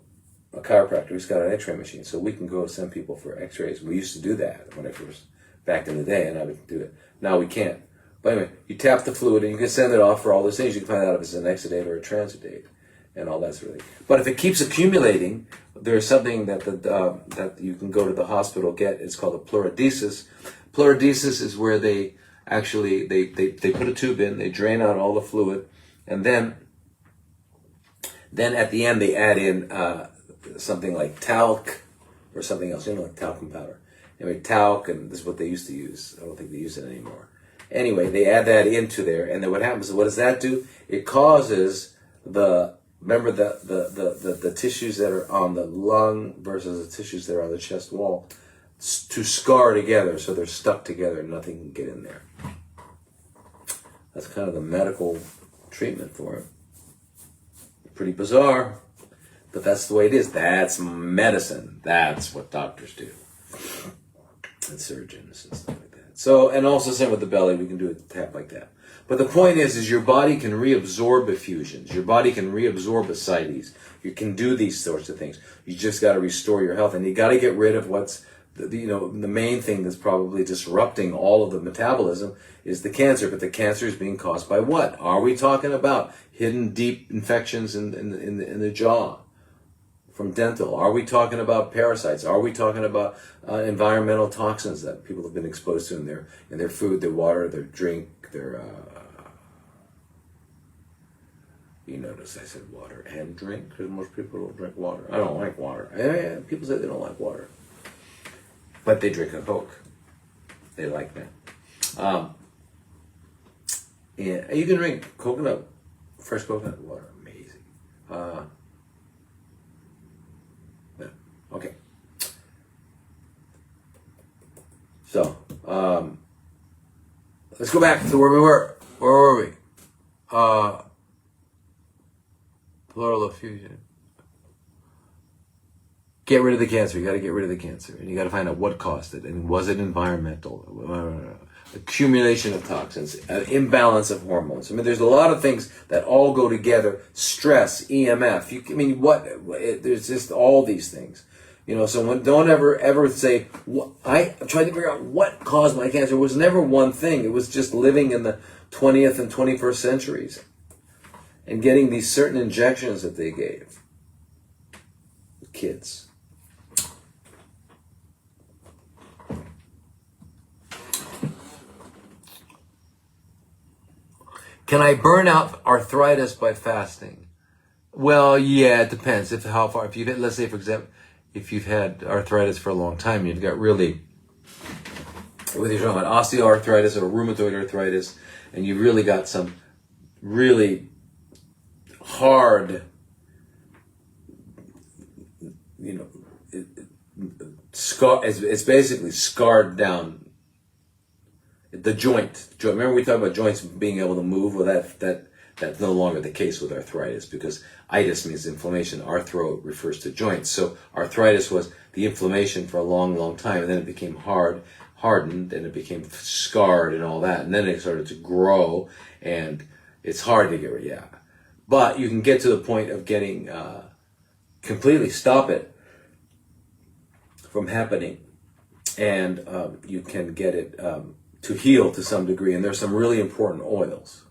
chiropractor who's got an X-ray machine, so we can go send people for X-rays. We used to do that when I first, back in the day, and I would do it. Now we can't. But anyway, you tap the fluid and you can send it off for all those things. You can find out if it's an exudate or a transudate, and all that's really. But if it keeps accumulating, there's something that you can go to the hospital get. It's called a pleurodesis. Pleurodesis is where they actually they put a tube in, they drain out all the fluid, and then at the end they add in something like talc or something else, like talcum powder, Anyway, talc, and this is what they used to use. I don't think they use it anymore. Anyway, they add that into there, and then what happens? What does that do? It causes remember the tissues that are on the lung versus the tissues that are on the chest wall to scar together, so they're stuck together and nothing can get in there. That's kind of the medical treatment for it. Pretty bizarre, but that's the way it is. That's medicine. That's what doctors do, and surgeons and stuff like that. So, and also same with the belly, we can do a tap like that. But the point is your body can reabsorb effusions. Your body can reabsorb ascites. You can do these sorts of things. You just got to restore your health, and you got to get rid of what's the main thing that's probably disrupting all of the metabolism is the cancer. But the cancer is being caused by what? Are we talking about hidden deep infections in the jaw from dental? Are we talking about parasites? Are we talking about environmental toxins that people have been exposed to in their food, their water, their drink, their you notice I said water and drink, because most people don't drink water. I don't like water. People say they don't like water, but they drink a Coke. They like that. And you can drink fresh coconut water. Amazing. Yeah. Okay. So, let's go back to where we were. Where were we? Pleural effusion. Get rid of the cancer. You got to get rid of the cancer, and you got to find out what caused it, and was it environmental, accumulation of toxins, imbalance of hormones. I mean, there's a lot of things that all go together. Stress, EMF. There's just all these things. So don't ever say, I tried to figure out what caused my cancer. It was never one thing. It was just living in the 20th and 21st centuries and getting these certain injections that they gave kids. Can I burn out arthritis by fasting? Well, yeah, it depends. Let's say, for example, if you've had arthritis for a long time, you've got really, whether you're talking about osteoarthritis or rheumatoid arthritis, and you've really got some really hard, it's basically scarred down the joint. Remember we talked about joints being able to move? Well, that's no longer the case with arthritis, because itis means inflammation. Arthro refers to joints. So arthritis was the inflammation for a long, long time, and then it became hardened, and it became scarred and all that, and then it started to grow, and it's hard to get rid of. Yeah. But you can get to the point of getting, completely stop it from happening, and you can get it to heal to some degree, and there's some really important oils.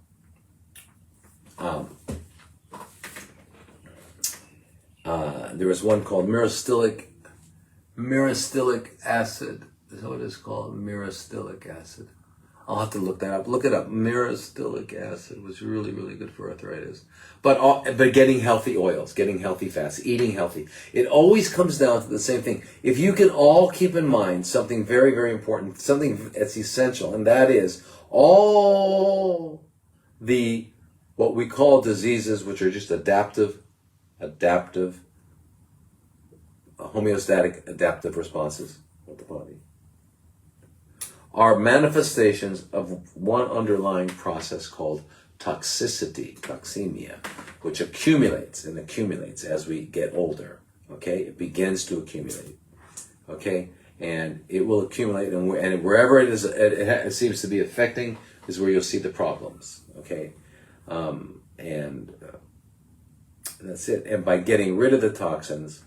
There was one called myristylic acid. Is that what it's called? Myristylic acid. I'll have to look that up. Look it up. Myristylic acid was really, really good for arthritis. But getting healthy oils, getting healthy fats, eating healthy. It always comes down to the same thing. If you can all keep in mind something very, very important, something that's essential, and that is all what we call diseases, which are just adaptive, homeostatic adaptive responses of the body, are manifestations of one underlying process called toxemia, which accumulates and accumulates as we get older. Okay, it begins to accumulate. Okay, and it will accumulate, and wherever it is, it seems to be affecting is where you'll see the problems. Okay, and that's it. And by getting rid of the toxins,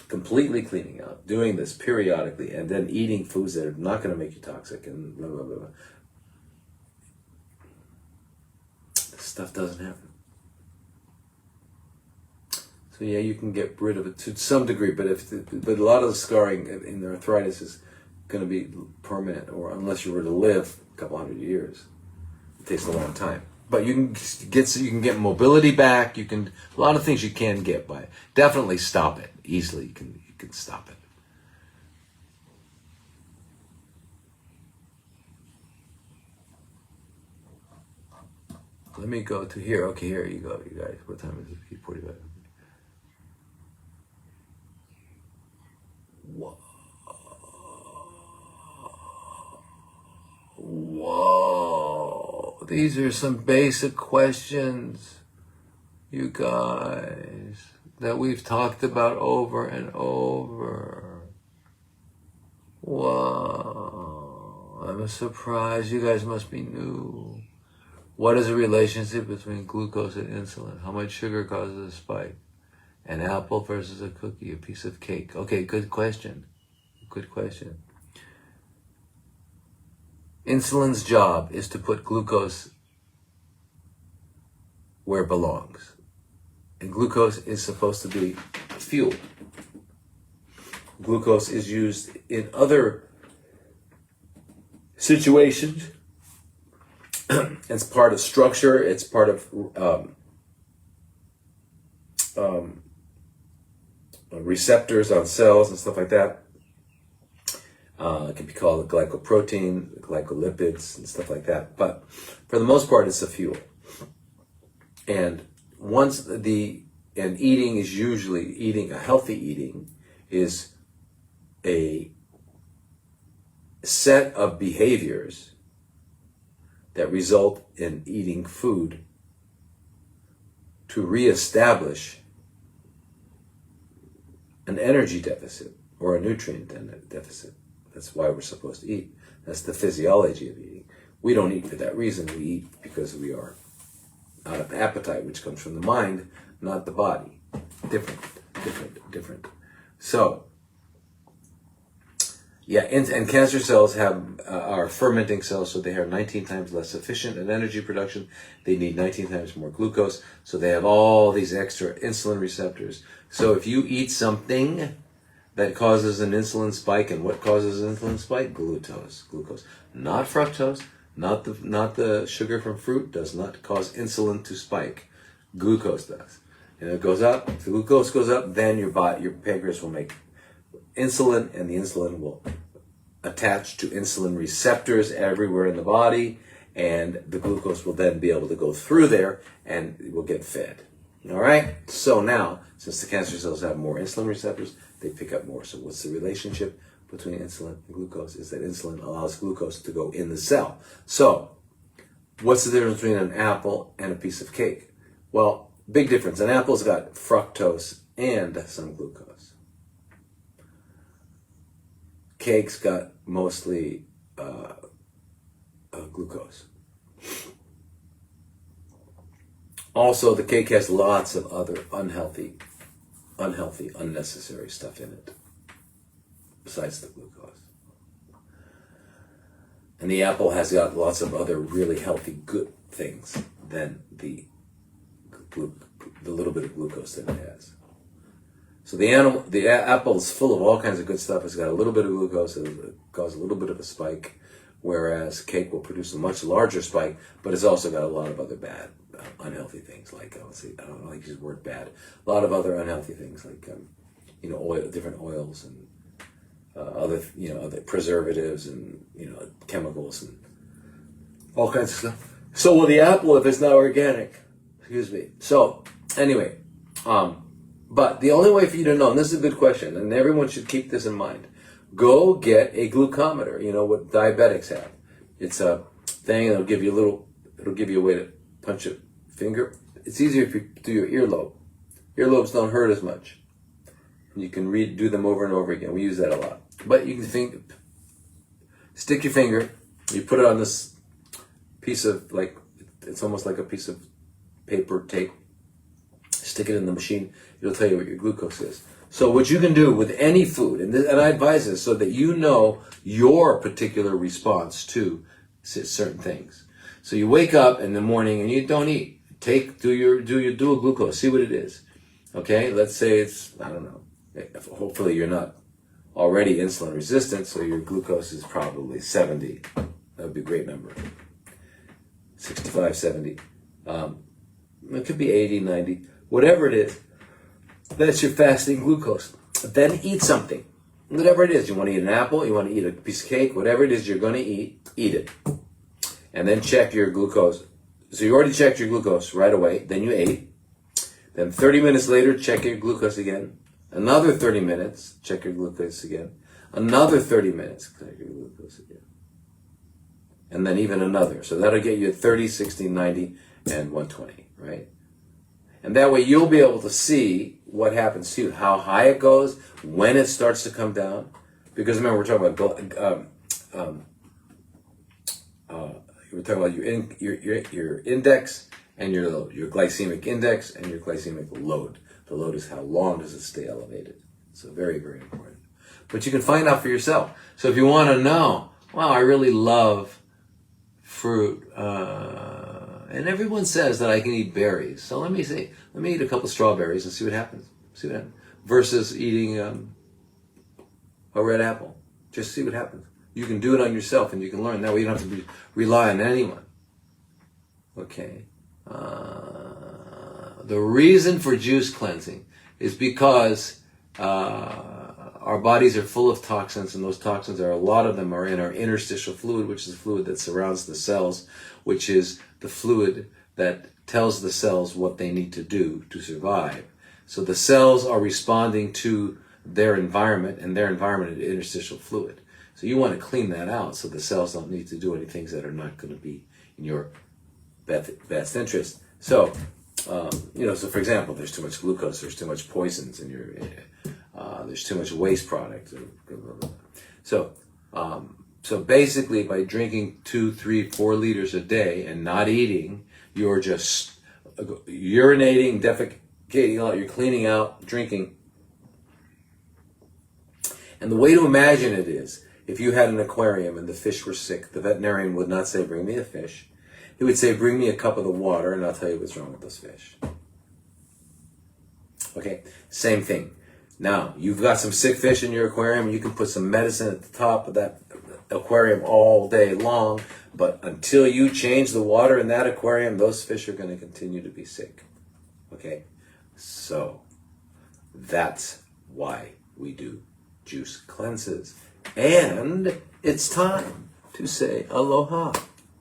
completely cleaning out, doing this periodically, and then eating foods that are not going to make you toxic, and blah, blah, blah, blah. This stuff doesn't happen. So yeah, you can get rid of it to some degree, but a lot of the scarring in the arthritis is going to be permanent, or unless you were to live a couple hundred years, it takes a long time. But you can get mobility back. A lot of things you can get by. Definitely stop it easily. You can stop it. let me go to here. Okay, here you go, you guys. What time is it? 45. Whoa. Whoa. These are some basic questions, you guys, that we've talked about over and over. Wow. I'm surprised. You guys must be new. What is the relationship between glucose and insulin? How much sugar causes a spike? An apple versus a cookie, a piece of cake. Okay, good question. Good question. Insulin's job is to put glucose where it belongs. And glucose is supposed to be fuel. Glucose is used in other situations. It's part of structure. It's part of receptors on cells and stuff like that. It can be called a glycoprotein, glycolipids, and stuff like that. But for the most part, it's a fuel. And eating is usually a healthy eating is a set of behaviors that result in eating food to reestablish an energy deficit or a nutrient deficit. That's why we're supposed to eat. That's the physiology of eating. We don't eat for that reason. We eat because we are out of appetite, which comes from the mind, not the body. Different. So, yeah, and cancer cells are fermenting cells, so they are 19 times less efficient in energy production. They need 19 times more glucose, so they have all these extra insulin receptors. So if you eat something that causes an insulin spike, and what causes an insulin spike? Glucose. Not fructose, not the sugar from fruit does not cause insulin to spike. Glucose does. And it goes up, if the glucose goes up, then your pancreas will make insulin, and the insulin will attach to insulin receptors everywhere in the body, and the glucose will then be able to go through there and it will get fed. All right? So now, since the cancer cells have more insulin receptors, they pick up more. So what's the relationship between insulin and glucose? Is that insulin allows glucose to go in the cell. So what's the difference between an apple and a piece of cake? Well, big difference. An apple's got fructose and some glucose. Cake's got mostly glucose. Also, the cake has lots of other unhealthy, unnecessary stuff in it, besides the glucose. And the apple has got lots of other really healthy, good things than the little bit of glucose that it has. So the apple is full of all kinds of good stuff. It's got a little bit of glucose, it causes a little bit of a spike, whereas cake will produce a much larger spike, but it's also got a lot of other bad, unhealthy things, like, I don't like to use the word bad, a lot of other unhealthy things, like, different oils and other preservatives and, chemicals and all kinds of stuff. So will the apple if it's not organic? Excuse me. So, anyway, but the only way for you to know, and this is a good question, and everyone should keep this in mind, go get a glucometer, what diabetics have. It's a thing that'll give you a way to punch a finger. It's easier if you do your earlobe. Earlobes don't hurt as much. You can do them over and over again. We use that a lot. But you can stick your finger, you put it on this piece of, it's almost like a piece of paper tape, stick it in the machine, it'll tell you what your glucose is. So what you can do with any food, and I advise this so that you know your particular response to certain things. So you wake up in the morning and you don't eat. Do a glucose, see what it is. Okay, let's say it's, I don't know, hopefully you're not already insulin resistant, so your glucose is probably 70. That would be a great number. 65, 70. It could be 80, 90, whatever it is. That's your fasting glucose. Then eat something. Whatever it is. You want to eat an apple, you want to eat a piece of cake, whatever it is you're going to eat it. And then check your glucose So you already checked your glucose right away, then you ate. Then 30 minutes later, check your glucose again. Another 30 minutes, check your glucose again. Another 30 minutes, check your glucose again. And then even another. So that'll get you at 30, 60, 90, and 120, right? And that way you'll be able to see what happens to you, how high it goes, when it starts to come down. Because remember, we're talking about your index and your load, your glycemic index and your glycemic load. The load is how long does it stay elevated. So very, very important. But you can find out for yourself. So if you want to know, wow, I really love fruit, and everyone says that I can eat berries. So let me eat a couple strawberries and see what happens. Versus eating a red apple. Just see what happens. You can do it on yourself and you can learn. That way you don't have to rely on anyone. Okay. The reason for juice cleansing is because our bodies are full of toxins, and those toxins a lot of them are in our interstitial fluid, which is the fluid that surrounds the cells, which is the fluid that tells the cells what they need to do to survive. So the cells are responding to their environment, and their environment is interstitial fluid. So you want to clean that out so the cells don't need to do any things that are not going to be in your best interest. So, so for example, there's too much glucose, there's too much poisons in your, there's too much waste product. So basically by drinking 2, 3, 4 liters a day and not eating, you're just urinating, defecating out, you're cleaning out, drinking. And the way to imagine it is, if you had an aquarium and the fish were sick, the veterinarian would not say, bring me a fish. He would say, bring me a cup of the water and I'll tell you what's wrong with those fish. Okay, same thing. Now, you've got some sick fish in your aquarium, you can put some medicine at the top of that aquarium all day long, but until you change the water in that aquarium, those fish are going to continue to be sick. Okay, so that's why we do juice cleanses. And it's time to say aloha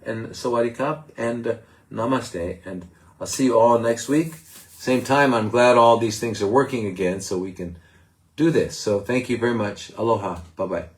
and sawadee and namaste, and I'll see you all next week. Same time, I'm glad all these things are working again so we can do this. So thank you very much. Aloha. Bye-bye.